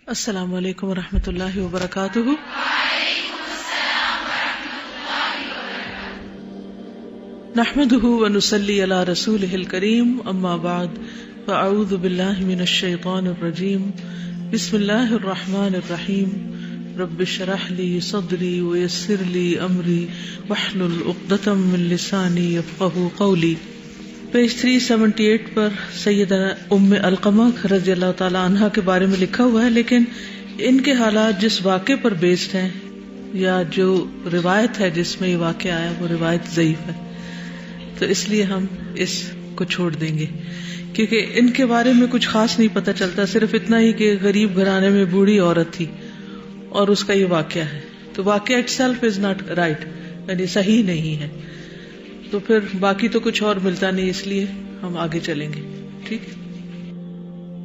السلام علیکم ورحمۃ اللہ وبرکاتہ۔ نحمده ونصلی علی رسولہ الکریم، اما بعد فاعوذ باللہ من الشیطان الرجیم، بسم اللہ الرحمن الرحیم، رب اشرح لی صدری ویسر لی امری واحلل عقدۃ من لسانی یفقہوا قولی۔ پیج 378 پر سیدنا ام علقمہ رضی اللہ تعالی عنہا کے بارے میں لکھا ہوا ہے، لیکن ان کے حالات جس واقعے پر بیسڈ ہیں یا جو روایت ہے جس میں یہ واقعہ آیا وہ روایت ضعیف ہے، تو اس لیے ہم اس کو چھوڑ دیں گے، کیونکہ ان کے بارے میں کچھ خاص نہیں پتہ چلتا، صرف اتنا ہی کہ غریب گھرانے میں بوڑھی عورت تھی اور اس کا یہ واقعہ ہے، تو واقعہ it self is not right, یعنی صحیح نہیں ہے، تو پھر باقی تو کچھ اور ملتا نہیں، اس لیے ہم آگے چلیں گے۔ ٹھیک،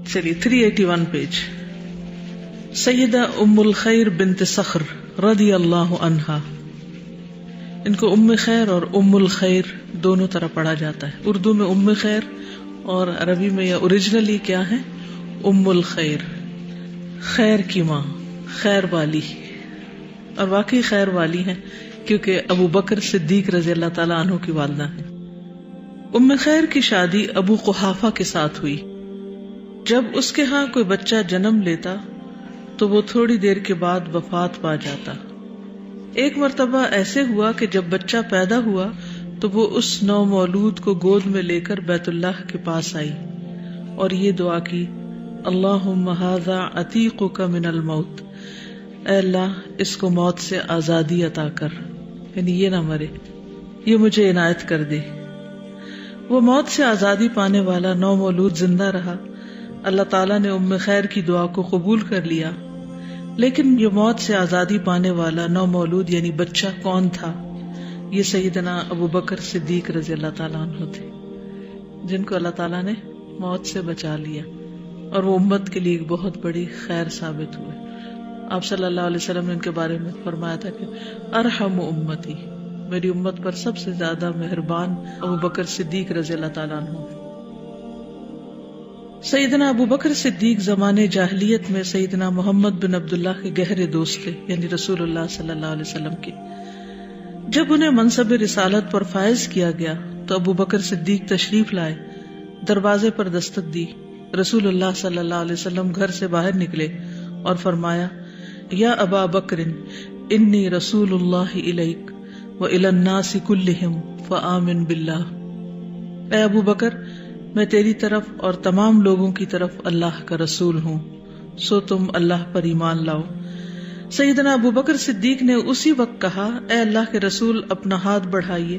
چلیے 381 پیج۔ سیدہ ام الخیر بنت صخر رضی اللہ عنہا، ان کو ام خیر اور ام الخیر دونوں طرح پڑھا جاتا ہے، اردو میں ام خیر اور عربی میں یا اوریجنلی کیا ہے، ام الخیر، خیر کی ماں، خیر والی، اور واقعی خیر والی ہیں کیونکہ ابو بکر صدیق رضی اللہ تعالیٰ عنہ کی والدہ ہیں۔ ام خیر کی شادی ابو قحافہ کے ساتھ ہوئی۔ جب اس کے ہاں کوئی بچہ جنم لیتا تو وہ تھوڑی دیر کے بعد وفات پا جاتا۔ ایک مرتبہ ایسے ہوا کہ جب بچہ پیدا ہوا تو وہ اس نو مولود کو گود میں لے کر بیت اللہ کے پاس آئی اور یہ دعا کی، اللہم ھذا عتیقک من الموت، اے اللہ اس کو موت سے آزادی عطا کر، یعنی یہ نہ مرے، یہ مجھے عنایت کر دے۔ وہ موت سے آزادی پانے والا نو مولود زندہ رہا۔ اللہ تعالیٰ نے ام خیر کی دعا کو قبول کر لیا، لیکن یہ موت سے آزادی پانے والا نو مولود یعنی بچہ کون تھا؟ یہ سیدنا ابو بکر صدیق رضی اللہ تعالیٰ عنہ تھے، جن کو اللہ تعالیٰ نے موت سے بچا لیا، اور وہ امت کے لیے ایک بہت بڑی خیر ثابت ہوئے۔ آپ صلی اللہ علیہ وسلم نے ان کے بارے میں فرمایا تھا کہ ارحم امتی، میری امت پر سب سے زیادہ مہربان ابو بکر صدیق رضی اللہ تعالیٰ عنہ۔ سیدنا ابو بکر صدیق زمانے جاہلیت میں سیدنا محمد بن عبداللہ کے گہرے دوست تھے، یعنی رسول اللہ صلی اللہ علیہ وسلم کے۔ جب انہیں منصب رسالت پر فائز کیا گیا تو ابو بکر صدیق تشریف لائے، دروازے پر دستک دی۔ رسول اللہ صلی اللہ علیہ وسلم گھر سے باہر نکلے اور فرمایا، یا ابا بکر انی رسول اللہ الیک وإلی الناس کلہم فآمن باللہ، اے ابو بکر میں تیری طرف اور تمام لوگوں کی طرف اللہ کا رسول ہوں، سو تم اللہ پر ایمان لاؤ۔ سیدنا ابو بکر صدیق نے اسی وقت کہا، اے اللہ کے رسول اپنا ہاتھ بڑھائیے۔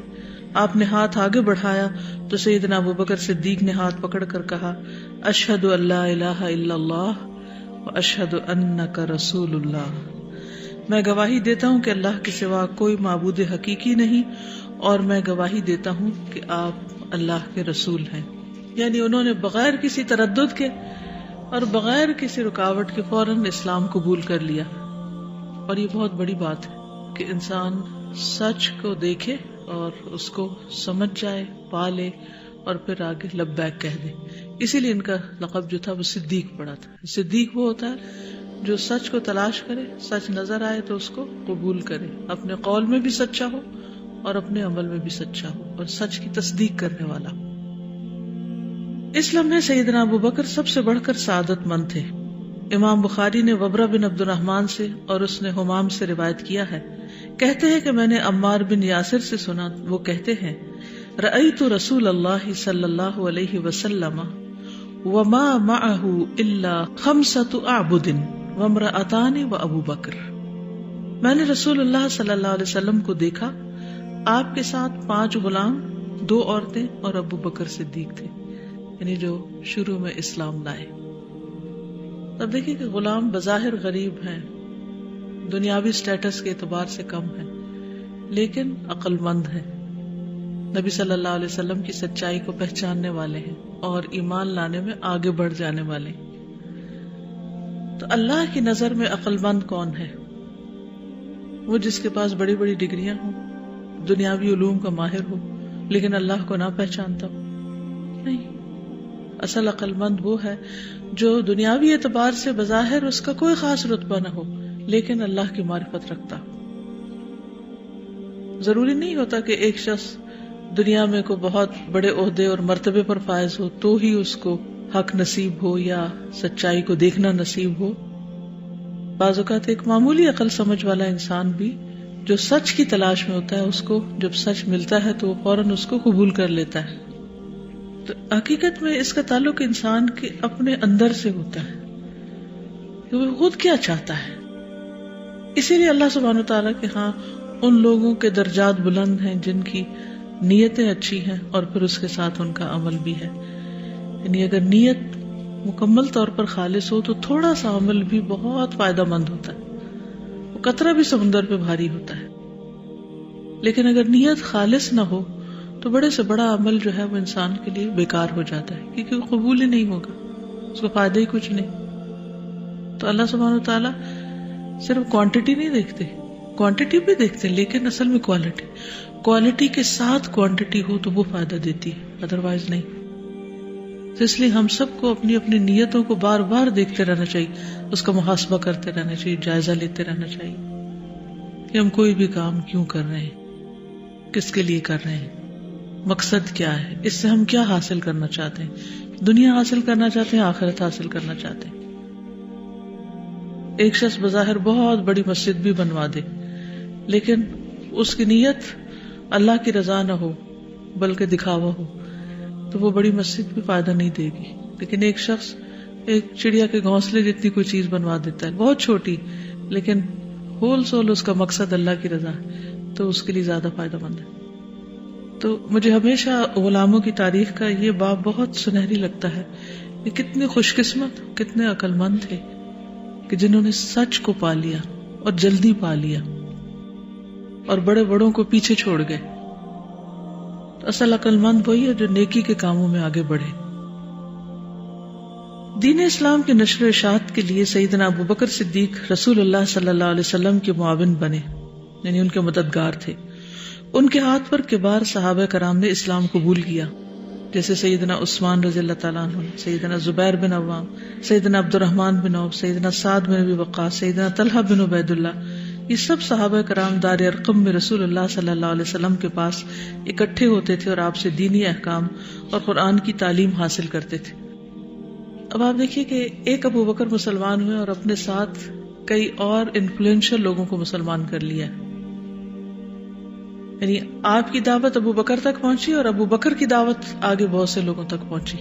آپ نے ہاتھ آگے بڑھایا تو سیدنا ابو بکر صدیق نے ہاتھ پکڑ کر کہا، اشہد ان لا الہ الا اللہ واشہد انک رسول اللہ، میں گواہی دیتا ہوں کہ اللہ کے سوا کوئی معبود حقیقی نہیں، اور میں گواہی دیتا ہوں کہ آپ اللہ کے رسول ہیں۔ یعنی انہوں نے بغیر کسی تردد کے اور بغیر کسی رکاوٹ کے فوراً اسلام قبول کر لیا، اور یہ بہت بڑی بات ہے کہ انسان سچ کو دیکھے اور اس کو سمجھ جائے، پالے، اور پھر آگے لبیک کہہ دے۔ اسی لیے ان کا لقب جو تھا وہ صدیق پڑا تھا۔ صدیق وہ ہوتا ہے جو سچ کو تلاش کرے، سچ نظر آئے تو اس کو قبول کرے، اپنے قول میں بھی سچا ہو اور اپنے عمل میں بھی سچا ہو، اور سچ کی تصدیق کرنے والا۔ اس لمحے سیدنا ابو بکر سب سے بڑھ کر سعادت مند تھے۔ امام بخاری نے وبرہ بن عبد الرحمن سے اور اس نے حمام سے روایت کیا ہے، کہتے ہیں کہ میں نے عمار بن یاسر سے سنا، وہ کہتے ہیں، رأیت رسول اللہ صلی اللہ علیہ وسلم وما معه الا 5 اعبد وامرأتان وابو بکر، میں نے رسول اللہ صلی اللہ علیہ وسلم کو دیکھا، آپ کے ساتھ 5 غلام، 2 عورتیں اور ابو بکر صدیق تھے، یعنی جو شروع میں اسلام لائے۔ اب دیکھیں کہ غلام بظاہر غریب ہیں، دنیاوی سٹیٹس کے اعتبار سے کم ہیں، لیکن عقل مند ہیں، نبی صلی اللہ علیہ وسلم کی سچائی کو پہچاننے والے ہیں اور ایمان لانے میں آگے بڑھ جانے والے ہیں۔ تو اللہ کی نظر میں عقل مند کون ہے؟ وہ جس کے پاس بڑی بڑی ڈگریاں ہوں، دنیاوی علوم کا ماہر ہو، لیکن اللہ کو نہ پہچانتا ہو؟ نہیں، اصل عقل مند وہ ہے جو دنیاوی اعتبار سے بظاہر اس کا کوئی خاص رتبہ نہ ہو لیکن اللہ کی معرفت رکھتا ہو. ضروری نہیں ہوتا کہ ایک شخص دنیا میں کوئی بہت بڑے عہدے اور مرتبے پر فائز ہو تو ہی اس کو حق نصیب ہو یا سچائی کو دیکھنا نصیب ہو. بعض اوقات ایک معمولی عقل سمجھ والا انسان بھی جو سچ کی تلاش میں ہوتا ہے، اس کو جب سچ ملتا ہے تو وہ فوراً اس کو قبول کر لیتا ہے. تو حقیقت میں اس کا تعلق انسان کے اپنے اندر سے ہوتا ہے کہ وہ خود کیا چاہتا ہے. اسی لیے اللہ سبحانہ وتعالیٰ کے ہاں ان لوگوں کے درجات بلند ہیں جن کی نیتیں اچھی ہیں اور پھر اس کے ساتھ ان کا عمل بھی ہے. یعنی اگر نیت مکمل طور پر خالص ہو تو تھوڑا سا عمل بھی بہت فائدہ مند ہوتا ہے، وہ قطرہ بھی سمندر پہ بھاری ہوتا ہے. لیکن اگر نیت خالص نہ ہو تو بڑے سے بڑا عمل جو ہے وہ انسان کے لیے بیکار ہو جاتا ہے، کیونکہ وہ قبول ہی نہیں ہوگا، اس کو فائدہ ہی کچھ نہیں. تو اللہ سبحانہ وتعالیٰ صرف کوانٹٹی نہیں دیکھتے، کوانٹٹی بھی دیکھتے لیکن اصل میں کوالٹی کے ساتھ کوانٹٹی ہو تو وہ فائدہ دیتی ہے، ادروائز نہیں. تو اس لیے ہم سب کو اپنی اپنی نیتوں کو بار بار دیکھتے رہنا چاہیے، اس کا محاسبہ کرتے رہنا چاہیے، جائزہ لیتے رہنا چاہیے کہ ہم کوئی بھی کام کیوں کر رہے ہیں، کس کے لیے کر رہے ہیں، مقصد کیا ہے، اس سے ہم کیا حاصل کرنا چاہتے ہیں. دنیا حاصل کرنا چاہتے ہیں، آخرت حاصل کرنا چاہتے ہیں. ایک شخص بظاہر بہت بڑی مسجد بھی بنوا دے لیکن اس کی نیت اللہ کی رضا نہ ہو بلکہ دکھاوا ہو تو وہ بڑی مسجد بھی فائدہ نہیں دے گی. لیکن ایک شخص ایک چڑیا کے گھونسلے جتنی کوئی چیز بنوا دیتا ہے، بہت چھوٹی، لیکن ہول سول اس کا مقصد اللہ کی رضا ہے تو اس کے لیے زیادہ فائدہ مند ہے. تو مجھے ہمیشہ غلاموں کی تاریخ کا یہ باب بہت سنہری لگتا ہے کہ کتنے خوش قسمت، کتنے عقل مند تھے کہ جنہوں نے سچ کو پا لیا اور جلدی پا لیا اور بڑے بڑوں کو پیچھے چھوڑ گئے. تو اصل عقل مند وہی ہے جو نیکی کے کاموں میں آگے بڑھے. دین اسلام کی نشر و اشاعت کے لیے سیدنا ابوبکر صدیق رسول اللہ صلی اللہ علیہ وسلم کے معاون بنے، یعنی ان کے مددگار تھے. ان کے ہاتھ پر کبار صحابہ کرام نے اسلام قبول کیا، جیسے سیدنا عثمان رضی اللہ تعالیٰ عنہ، سیدنا زبیر بن عوام، سیدنا عبد الرحمن بن عوف، سیدنا سعد بن ابی وقاص، سیدنا طلحہ بن عبید اللہ. یہ سب صحابہ کرام دار ارقم میں رسول اللہ صلی اللہ علیہ وسلم کے پاس اکٹھے ہوتے تھے اور آپ سے دینی احکام اور قرآن کی تعلیم حاصل کرتے تھے. اب آپ دیکھیے کہ ایک ابو بکر مسلمان ہوئے اور اپنے ساتھ کئی اور انفلوئنشل لوگوں کو مسلمان کر لیا. یعنی آپ کی دعوت ابو بکر تک پہنچی اور ابو بکر کی دعوت آگے بہت سے لوگوں تک پہنچی.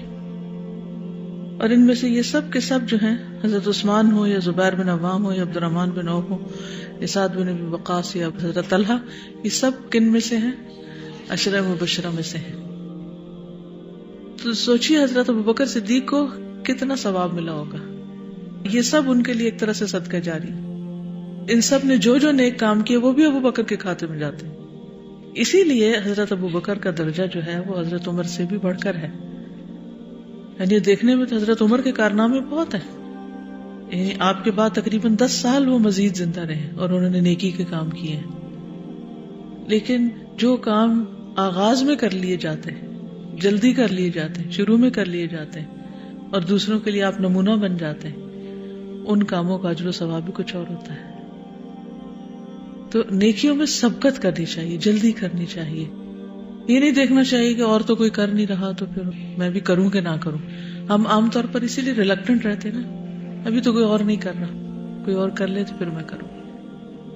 اور ان میں سے یہ سب کے سب جو ہیں، حضرت عثمان ہو یا زبیر بن عوام ہو یا عبد الرحمن بن عوف ہو یا سعد بن ابی وقاص یا حضرت طلحہ، یہ سب کن میں سے ہیں؟ عشرہ مبشرہ میں سے ہیں. تو سوچیے حضرت ابوبکر صدیق کو کتنا ثواب ملا ہوگا. یہ سب ان کے لیے ایک طرح سے صدقہ جاری. ان سب نے جو جو نیک کام کیے وہ بھی ابوبکر کے کھاتے میں جاتے ہیں. اسی لیے حضرت ابوبکر کا درجہ جو ہے وہ حضرت عمر سے بھی بڑھ کر ہے. یعنی دیکھنے میں تو حضرت عمر کے کارنامے بہت ہیں، یعنی آپ کے بعد تقریباً 10 سال وہ مزید زندہ رہے اور انہوں نے نیکی کے کام کیے ہیں. لیکن جو کام آغاز میں کر لیے جاتے ہیں، جلدی کر لیے جاتے ہیں، شروع میں کر لیے جاتے ہیں اور دوسروں کے لیے آپ نمونہ بن جاتے ہیں، ان کاموں کا اجر و ثواب بھی کچھ اور ہوتا ہے. تو نیکیوں میں سبقت کرنی چاہیے، جلدی کرنی چاہیے. یہ نہیں دیکھنا چاہیے کہ اور تو کوئی کر نہیں رہا تو پھر میں بھی کروں کہ نہ کروں. ہم عام طور پر اسی لیے ریلکٹنٹ رہتے نا، ابھی تو کوئی اور نہیں کر رہا، کوئی اور کر لے تو پھر میں کروں.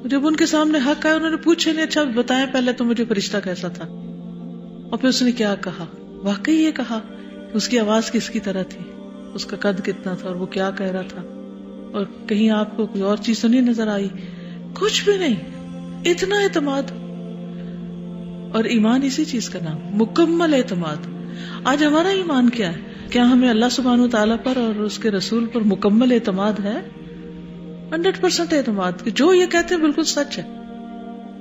جب ان کے سامنے حق آیا انہوں نے پوچھے نہیں، اچھا بتائیں پہلے تو مجھے فرشتہ کیسا تھا. اور پھر اس نے کیا کہا، واقعی یہ کہا، اس کی آواز کس کی طرح تھی، اس کا قد کتنا تھا اور وہ کیا کہہ رہا تھا، اور کہیں آپ کو کوئی اور چیز تو نہیں نظر آئی، کچھ بھی نہیں. اتنا اعتماد. اور ایمان اسی چیز کا نام، مکمل اعتماد. آج ہمارا ایمان کیا ہے؟ کیا ہمیں اللہ سبحانہ و تعالیٰ پر اور اس کے رسول پر مکمل اعتماد ہے؟ 100% اعتماد کہ جو یہ کہتے ہیں بالکل سچ ہے.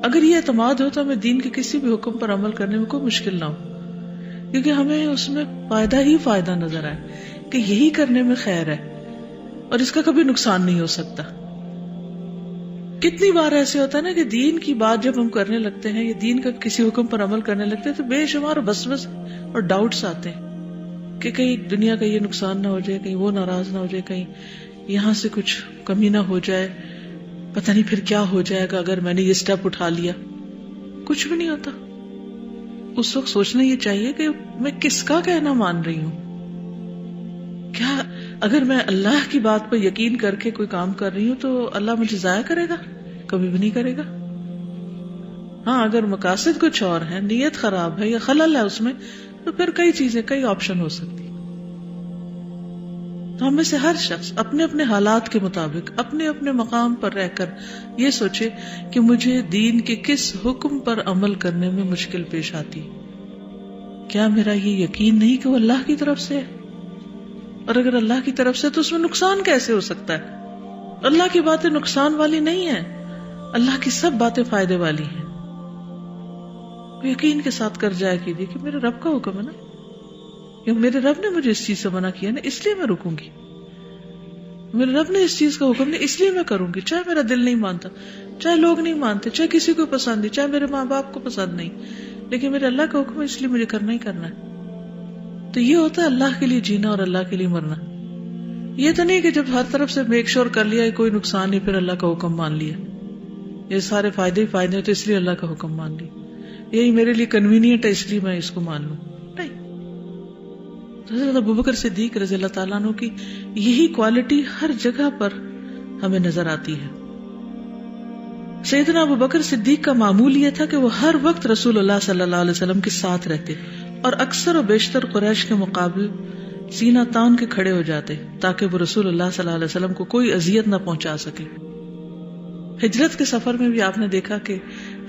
اگر یہ اعتماد ہو تو ہمیں دین کے کسی بھی حکم پر عمل کرنے میں کوئی مشکل نہ ہو، کیونکہ ہمیں اس میں فائدہ ہی فائدہ نظر آئے کہ یہی کرنے میں خیر ہے اور اس کا کبھی نقصان نہیں ہو سکتا. کتنی بار ایسے ہوتا ہے نا کہ دین کی بات جب ہم کرنے لگتے ہیں یا دین کا کسی حکم پر عمل کرنے لگتے ہیں تو بے شمار وسوسے اور ڈاؤٹس آتے ہیں کہ کہیں دنیا کا یہ نقصان نہ ہو جائے، کہیں وہ ناراض نہ ہو جائے، کہیں یہاں سے کچھ کمی نہ ہو جائے، پتہ نہیں پھر کیا ہو جائے گا اگر میں نے یہ اسٹیپ اٹھا لیا. کچھ بھی نہیں ہوتا. اس وقت سوچنا یہ چاہیے کہ میں کس کا کہنا مان رہی ہوں. کیا اگر میں اللہ کی بات پر یقین کر کے کوئی کام کر رہی ہوں تو اللہ مجھے ضائع کرے گا؟ کبھی بھی نہیں کرے گا. ہاں اگر مقاصد کچھ اور ہیں، نیت خراب ہے یا خلل ہے اس میں، تو پھر کئی چیزیں، کئی آپشن ہو سکتی. تو ہم میں سے ہر شخص اپنے اپنے حالات کے مطابق اپنے اپنے مقام پر رہ کر یہ سوچے کہ مجھے دین کے کس حکم پر عمل کرنے میں مشکل پیش آتی. کیا میرا یہ یقین نہیں کہ وہ اللہ کی طرف سے ہے؟ اور اگر اللہ کی طرف سے تو اس میں نقصان کیسے ہو سکتا ہے؟ اللہ کی باتیں نقصان والی نہیں ہیں، اللہ کی سب باتیں فائدے والی ہیں. یقین کے ساتھ کر جایا کیجیے کہ میرے رب کا حکم ہے نا، کہ میرے رب نے مجھے اس چیز سے منع کیا نا، اس لیے میں رکوں گی. میرے رب نے اس چیز کا حکم نہیں، اس لیے میں کروں گی، چاہے میرا دل نہیں مانتا، چاہے لوگ نہیں مانتے، چاہے کسی کو پسند نہیں، چاہے میرے ماں باپ کو پسند نہیں، لیکن میرے اللہ کا حکم ہے، اس لیے مجھے کرنا ہی کرنا ہے. تو یہ ہوتا ہے اللہ کے لیے جینا اور اللہ کے لیے مرنا. یہ تو نہیں کہ جب ہر طرف سے میک شور کر لیا کوئی نقصان نہیں پھر اللہ کا حکم مان لیا، یہ سارے فائدے ہی فائدے تو اس لیے اللہ کا حکم مان لی، یہی میرے لیے کنوینئنٹ ہے اس لیے میں اس کو مان لوں. نہیں. حضرت ابوبکر صدیق رضی اللہ تعالیٰ عنہ کی یہی کوالٹی ہر جگہ پر ہمیں نظر آتی ہے. سیدنا ابوبکر صدیق کا معمول یہ تھا کہ وہ ہر وقت رسول اللہ صلی اللہ علیہ وسلم کے ساتھ رہتے اور اکثر و بیشتر قریش کے مقابل سینہ تان کے کھڑے ہو جاتے تاکہ وہ رسول اللہ صلی اللہ علیہ وسلم کو کوئی اذیت نہ پہنچا سکے. ہجرت کے سفر میں بھی آپ نے دیکھا کہ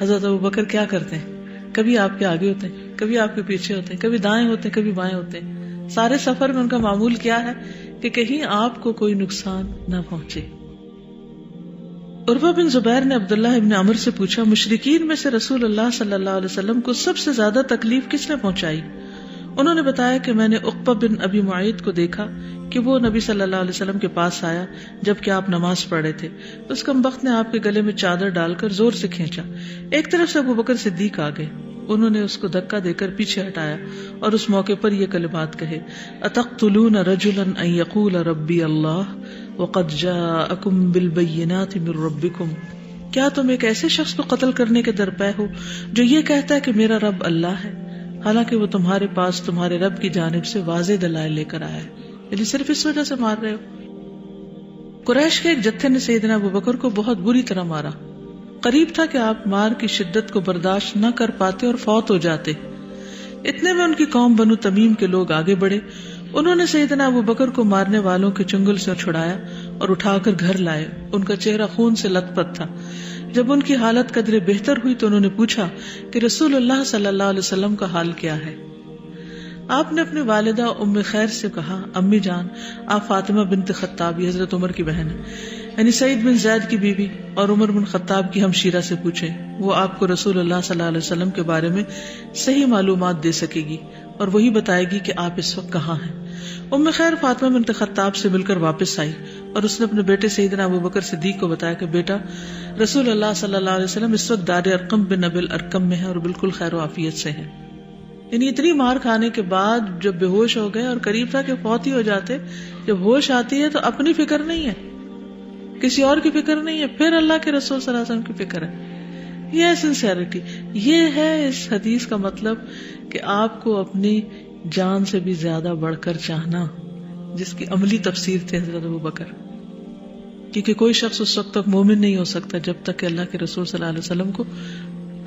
حضرت ابوبکر کیا کرتے ہیں، کبھی آپ کے آگے ہوتے ہیں، کبھی آپ کے پیچھے ہوتے ہیں، کبھی دائیں ہوتے ہیں، کبھی بائیں ہوتے ہیں. سارے سفر میں ان کا معمول کیا ہے کہ کہیں آپ کو کوئی نقصان نہ پہنچے. عروہ بن زبیر نے عبداللہ ابن عمر سے پوچھا، مشرکین میں سے رسول اللہ صلی اللہ علیہ وسلم کو سب سے زیادہ تکلیف کس نے پہنچائی؟ انہوں نے بتایا کہ میں نے عقبہ بن ابی معیط کو دیکھا کہ وہ نبی صلی اللہ علیہ وسلم کے پاس آیا جبکہ آپ نماز پڑھ رہے تھے. اس کمبخت نے آپ کے گلے میں چادر ڈال کر زور سے کھینچا. ایک طرف سے ابوبکر صدیق آ گئے، انہوں نے اس کو دھکا دے کر پیچھے ہٹایا اور اس موقع پر یہ کلمات کہے، اتقتلون رجلا ان یقول ربی اللہ وقد جاءکم بالبینات من ربکم، کیا تم ایک ایسے شخص کو قتل کرنے کے درپے ہو جو یہ کہتا ہے کہ میرا رب اللہ ہے، حالانکہ وہ تمہارے پاس تمہارے رب کی جانب سے واضح دلائل لے کر آیا ہے، یعنی صرف اس وجہ سے مار رہے ہو. قریش کے ایک جتھے نے سیدنا ابوبکر کو بہت بری طرح مارا. قریب تھا کہ آپ مار کی شدت کو برداشت نہ کر پاتے اور فوت ہو جاتے. اتنے میں ان کی قوم بنو تمیم کے لوگ آگے بڑھے. انہوں نے سیدنا ابوبکر کو مارنے والوں کے چنگل سے چھڑایا اور اٹھا کر گھر لائے. ان کا چہرہ خون سے لت پت تھا. جب ان کی حالت قدرے بہتر ہوئی تو انہوں نے پوچھا کہ رسول اللہ صلی اللہ علیہ وسلم کا حال کیا ہے. آپ نے اپنی والدہ ام خیر سے کہا، امی جان، آپ فاطمہ بنت خطاب، یہ حضرت عمر کی بہن ہے، یعنی سعید بن زید کی بیوی اور عمر بن خطاب کی ہمشیرہ سے پوچھیں، وہ آپ کو رسول اللہ صلی اللہ علیہ وسلم کے بارے میں صحیح معلومات دے سکے گی اور وہی بتائے گی کہ آپ اس وقت کہاں ہیں. ام خیر فاطمہ بنت خطاب سے مل کر واپس آئی اور اس نے اپنے بیٹے سیدنا ابوبکر صدیق کو بتایا کہ بیٹا، رسول اللہ صلی اللہ علیہ وسلم اس وقت دار ارقم بن ابی الارقم میں ہے اور بالکل خیر و عافیت سے ہیں. یعنی اتنی مار کھانے کے بعد جب بے ہوش ہو گئے اور قریب تھا کہ فوت ہی ہو جاتے، جب ہوش آتی ہے تو اپنی فکر نہیں ہے، کسی اور کی فکر نہیں ہے، پھر اللہ کے رسول صلی اللہ علیہ وسلم کی فکر ہے. یہ ہے سنسیئرٹی، یہ ہے اس حدیث کا مطلب کہ آپ کو اپنی جان سے بھی زیادہ بڑھ کر چاہنا، جس کی عملی تفسیر تھے حضرت ابوبکر. کیونکہ کوئی شخص اس وقت تک مومن نہیں ہو سکتا جب تک کہ اللہ کے رسول صلی اللہ علیہ وسلم کو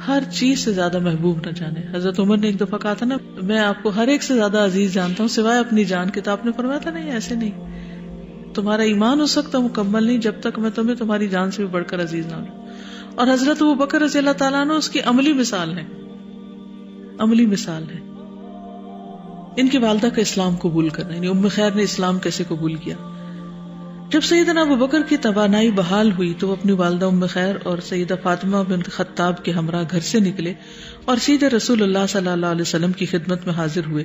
ہر چیز سے زیادہ محبوب نہ جانے. حضرت عمر نے ایک دفعہ کہا تھا نا، میں آپ کو ہر ایک سے زیادہ عزیز جانتا ہوں سوائے اپنی جان کے. تو آپ نے فرمایا تھا نہیں، ایسے نہیں، تمہارا ایمان اس وقت مکمل نہیں جب تک میں تمہیں تمہاری جان سے بھی بڑھ کر عزیز نہ ہوں. اور حضرت ابوبکر رضی اللہ تعالیٰ عنہ اس کی عملی مثال ہے، عملی مثال ہے. ان کی والدہ کا اسلام قبول کرنا، یعنی ام خیر نے اسلام کیسے قبول کیا. جب سیدنا ابوبکر کی توانائی بحال ہوئی تو وہ اپنی والدہ ام خیر اور سیدہ فاطمہ بنت خطاب کے ہمراہ گھر سے نکلے اور سیدھے رسول اللہ صلی اللہ علیہ وسلم کی خدمت میں حاضر ہوئے.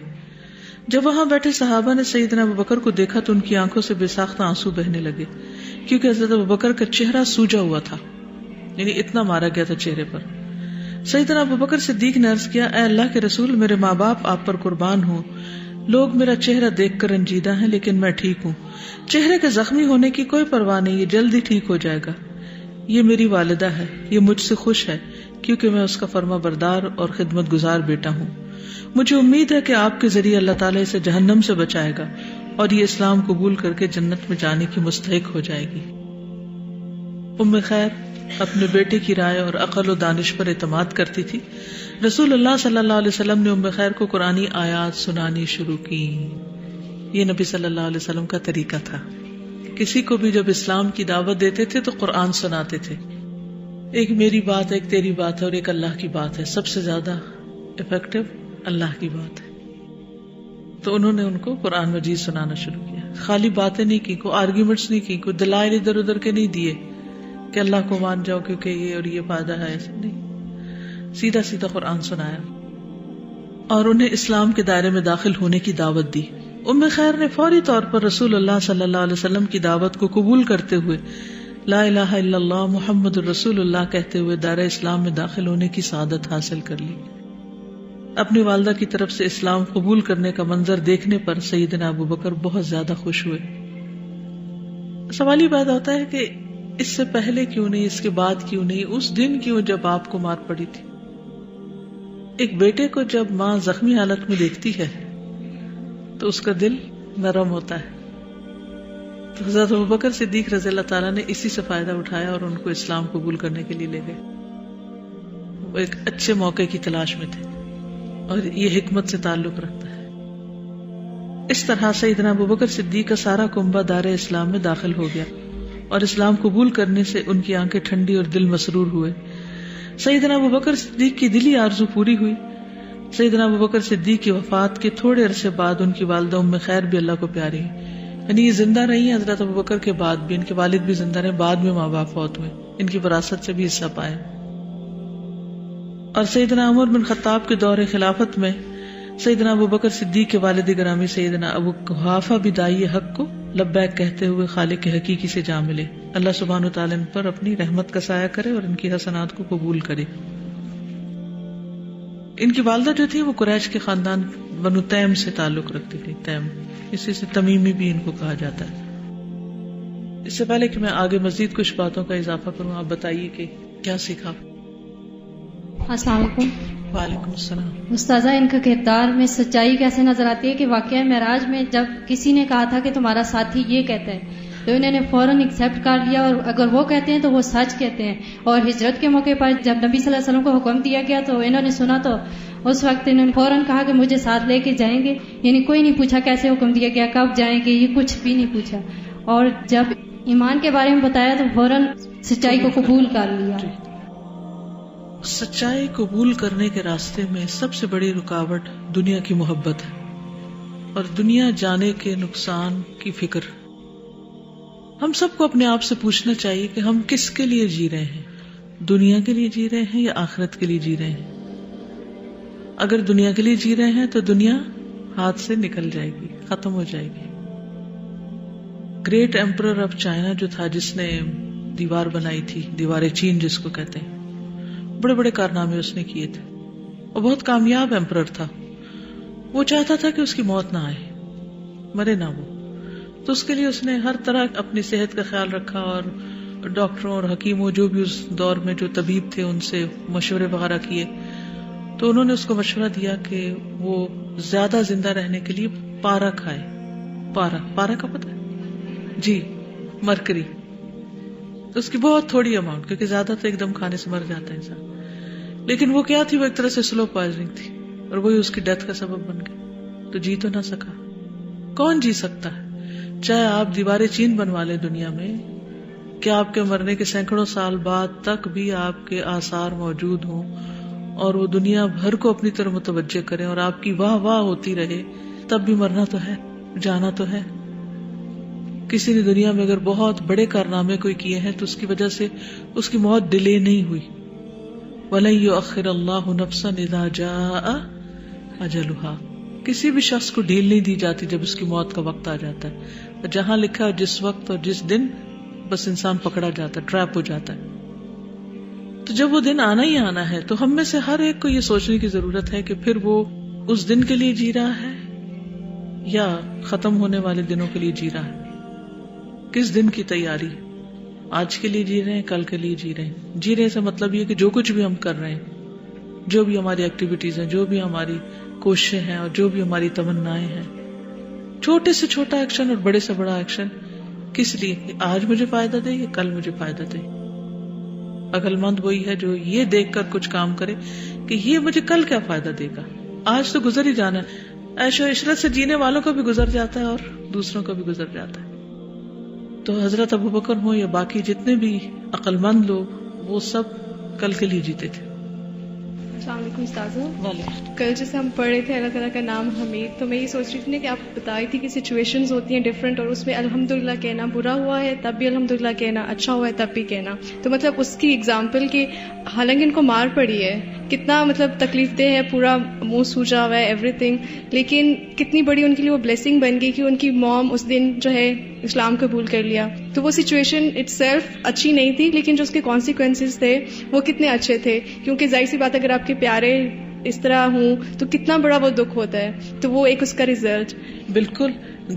جب وہاں بیٹھے صحابہ نے سیدنا ابوبکر کو دیکھا تو ان کی آنکھوں سے بے ساختہ آنسو بہنے لگے، کیونکہ حضرت ابوبکر کا چہرہ سوجا ہوا تھا، یعنی اتنا مارا گیا تھا چہرے پر. سیدنا ابوبکر صدیق نے عرض کیا، اے اللہ کے رسول، میرے ماں باپ آپ پر قربان ہوں، لوگ میرا چہرہ دیکھ کر رنجیدہ ہیں لیکن میں ٹھیک ہوں. چہرے کے زخمی ہونے کی کوئی پرواہ نہیں، یہ جلدی ٹھیک ہو جائے گا. یہ میری والدہ ہے، یہ مجھ سے خوش ہے کیونکہ میں اس کا فرما بردار اور خدمت گزار بیٹا ہوں. مجھے امید ہے کہ آپ کے ذریعے اللہ تعالیٰ اسے جہنم سے بچائے گا اور یہ اسلام قبول کر کے جنت میں جانے کی مستحق ہو جائے گی. ام خیر اپنے بیٹے کی رائے اور عقل و دانش پر اعتماد کرتی تھی. رسول اللہ صلی اللہ علیہ وسلم نے ام خیر کو قرآنی آیات سنانی شروع کی. یہ نبی صلی اللہ علیہ وسلم کا طریقہ تھا. کسی کو بھی جب اسلام کی دعوت دیتے تھے تو قرآن سناتے تھے. ایک میری بات ہے، ایک تیری بات ہے اور ایک اللہ کی بات ہے. سب سے زیادہ افیکٹو اللہ کی بات ہے. تو انہوں نے ان کو قرآن مجید سنانا شروع کیا. خالی باتیں نہیں کی، کوئی آرگیومنٹس نہیں کی، کوئی دلائل ادھر ادھر کے نہیں دیے کہ اللہ کو مان جاؤ کیونکہ یہ اور یہ فائدہ ہے، ایسا نہیں. سیدھا سیدھا قرآن سنایا اور انہیں اسلام کے دائرے میں داخل ہونے کی دعوت دی. ام خیر نے فوری طور پر رسول اللہ صلی اللہ علیہ وسلم کی دعوت کو قبول کرتے ہوئے لا الہ الا اللہ محمد الرسول اللہ کہتے ہوئے دائرہ اسلام میں داخل ہونے کی سعادت حاصل کر لی. اپنی والدہ کی طرف سے اسلام قبول کرنے کا منظر دیکھنے پر سیدنا ابو بکر بہت زیادہ خوش ہوئے. سوال یہ پیدا ہوتا ہے کہ اس سے پہلے کیوں نہیں، اس کے بعد کیوں نہیں، اس دن کیوں جب آپ کو مار پڑی تھی. ایک بیٹے کو جب ماں زخمی حالت میں دیکھتی ہے تو اس کا دل نرم ہوتا ہے. تو حضرت ابوبکر صدیق رضی اللہ تعالیٰ نے اسی سے فائدہ اٹھایا اور ان کو اسلام قبول کرنے کے لیے لے گئے. وہ ایک اچھے موقع کی تلاش میں تھے اور یہ حکمت سے تعلق رکھتا ہے. اس طرح سیدنا ابوبکر صدیق کا سارا کنبہ دار اسلام میں داخل ہو گیا اور اسلام قبول کرنے سے ان کی آنکھیں ٹھنڈی اور دل مسرور ہوئے. سیدنا ابوبکر صدیق کی دلی آرزو پوری ہوئی. سیدنا ابوبکر صدیق کی وفات کے تھوڑے عرصے بعد ان کی والدہ ام خیر بھی اللہ کو پیاری ہوئی. یعنی یہ زندہ رہی ہیں حضرت ابوبکر کے بعد بھی، ان کے والد بھی زندہ رہے، بعد میں ماں باپ فوت ہوئے، ان کی وراثت سے بھی حصہ پائے. اور سیدنا عمر بن خطاب کے دور خلافت میں سیدنا ابوبکر صدیق کے والد گرامی سیدنا ابو قحافہ بھی داعی حق کو لبیک کہتے ہوئے خالق حقیقی سے جا ملے. اللہ سبحانہ وتعالی ان پر اپنی رحمت کا سایہ کرے اور ان کی حسنات کو قبول کرے. ان کی والدہ جو تھی وہ قریش کے خاندان بنو تیم سے تعلق رکھتی تھی. تیم اسی سے تمیمی بھی ان کو کہا جاتا ہے. اس سے پہلے کہ میں آگے مزید کچھ باتوں کا اضافہ کروں، آپ بتائیے کہ کیا سیکھا. السلام علیکم. وعلیکم السلام. استاذہ، ان کا کردار میں سچائی کیسے نظر آتی ہے کہ واقعہ معراج میں جب کسی نے کہا تھا کہ تمہارا ساتھی یہ کہتا ہے تو انہوں نے فوراً ایکسیپٹ کر لیا، اور اگر وہ کہتے ہیں تو وہ سچ کہتے ہیں. اور ہجرت کے موقع پر جب نبی صلی اللہ علیہ وسلم کو حکم دیا گیا تو انہوں نے سنا تو اس وقت انہوں نے فوراً کہا کہ مجھے ساتھ لے کے جائیں گے. یعنی کوئی نہیں پوچھا کیسے حکم دیا گیا، کب جائیں گے، یہ کچھ بھی نہیں پوچھا. اور جب ایمان کے بارے میں بتایا تو فوراً سچائی کو قبول کر لیا. سچائی قبول کرنے کے راستے میں سب سے بڑی رکاوٹ دنیا کی محبت ہے اور دنیا جانے کے نقصان کی فکر. ہم سب کو اپنے آپ سے پوچھنا چاہیے کہ ہم کس کے لیے جی رہے ہیں، دنیا کے لیے جی رہے ہیں یا آخرت کے لیے جی رہے ہیں. اگر دنیا کے لیے جی رہے ہیں تو دنیا ہاتھ سے نکل جائے گی، ختم ہو جائے گی. گریٹ ایمپرر آف چائنا جو تھا، جس نے دیوار بنائی تھی، دیوار چین جس کو کہتے ہیں، بڑے بڑے کارنامے اس نے کیے تھے اور بہت کامیاب ایمپرر تھا. وہ چاہتا تھا کہ اس کی موت نہ آئے، مرے نہ وہ. تو اس کے لیے اس نے ہر طرح اپنی صحت کا خیال رکھا اور ڈاکٹروں اور حکیموں جو بھی اس دور میں جو طبیب تھے ان سے مشورے وغیرہ کیے. تو انہوں نے اس کو مشورہ دیا کہ وہ زیادہ زندہ رہنے کے لیے پارا کھائے. پارا کا پتہ ہے؟ جی، مرکری. تو اس کی بہت تھوڑی اماؤنٹ، کیونکہ زیادہ تو ایک دم کھانے سے مر جاتا ہے انسان. لیکن وہ کیا تھی، وہ ایک طرح سے سلو پوائزننگ تھی اور وہی اس کی ڈیتھ کا سبب بن گئی. تو جی تو نہ سکا. کون جی سکتا ہے؟ چاہے آپ دیواریں چین بنوا لیں دنیا میں، کیا آپ کے مرنے کے سینکڑوں سال بعد تک بھی آپ کے آثار موجود ہوں اور وہ دنیا بھر کو اپنی طرف متوجہ کریں اور آپ کی واہ واہ ہوتی رہے، تب بھی مرنا تو ہے، جانا تو ہے. کسی نے دنیا میں اگر بہت بڑے کارنامے کوئی کیے ہیں تو اس کی وجہ سے اس کی موت ڈیلے نہیں ہوئی. وَلَن يُؤَخِّرَ اللَّهُ نَفْسًا إِذَا جَاءَ أَجَلُهَا. کسی بھی شخص کو ڈھیل نہیں دی جاتی جب اس کی موت کا وقت آ جاتا ہے. جہاں لکھا ہے جس وقت اور جس دن، بس انسان پکڑا جاتا ہے، ٹریپ ہو جاتا ہے. تو جب وہ دن آنا ہی آنا ہے تو ہم میں سے ہر ایک کو یہ سوچنے کی ضرورت ہے کہ پھر وہ اس دن کے لیے جی رہا ہے یا ختم ہونے والے دنوں کے لیے جی رہا ہے؟ کس دن کی تیاری؟ آج کے لیے جی رہے ہیں، کل کے لیے جی رہے ہیں؟ جی رہے سے مطلب یہ کہ جو کچھ بھی ہم کر رہے ہیں، جو بھی ہماری ایکٹیویٹیز ہیں، جو بھی ہماری کوششیں ہیں اور جو بھی ہماری تمنائیں ہیں، چھوٹے سے چھوٹا ایکشن اور بڑے سے بڑا ایکشن کس لیے؟ کہ آج مجھے فائدہ دے یا کل مجھے فائدہ دے. عقل مند وہی ہے جو یہ دیکھ کر کچھ کام کرے کہ یہ مجھے کل کیا فائدہ دے گا. آج تو گزر ہی جانا ہے. عیش و عشرت سے جینے والوں کا بھی گزر جاتا ہے اور دوسروں کا بھی گزر جاتا ہے. تو حضرت ابوبکر ہوں یا باقی جتنے بھی عقل مند لوگ، وہ سب کل کے لیے جیتے تھے. السلام علیکم استاذہ. کل جیسے ہم پڑھ رہے تھے اللہ تعالیٰ کا نام حمید، تو میں یہ سوچ رہی تھی کہ آپ بتائی تھی کہ سچویشنز ہوتی ہیں ڈفرینٹ، اور اس میں الحمدللہ کہنا، برا ہوا ہے تب بھی الحمدللہ کہنا، اچھا ہوا ہے تب بھی کہنا. تو مطلب اس کی اگزامپل کہ حالانکہ ان کو مار پڑی ہے، کتنا مطلب تکلیف دہ ہے، پورا منہ سوجا ہوا ہے، ایوری تھنگ، لیکن کتنی بڑی ان کے لیے وہ بلیسنگ بن گئی کہ ان کی موم اس دن جو ہے اسلام قبول کر لیا. تو وہ سچویشن اٹ سیلف اچھی نہیں تھی، لیکن جو اس کے کانسیکوینسز تھے وہ کتنے اچھے تھے، کیونکہ ظاہر سی بات اگر آپ کے پیارے اس طرح ہوں تو کتنا بڑا وہ دکھ ہوتا ہے. تو وہ ایک اس کا ریزلٹ. بالکل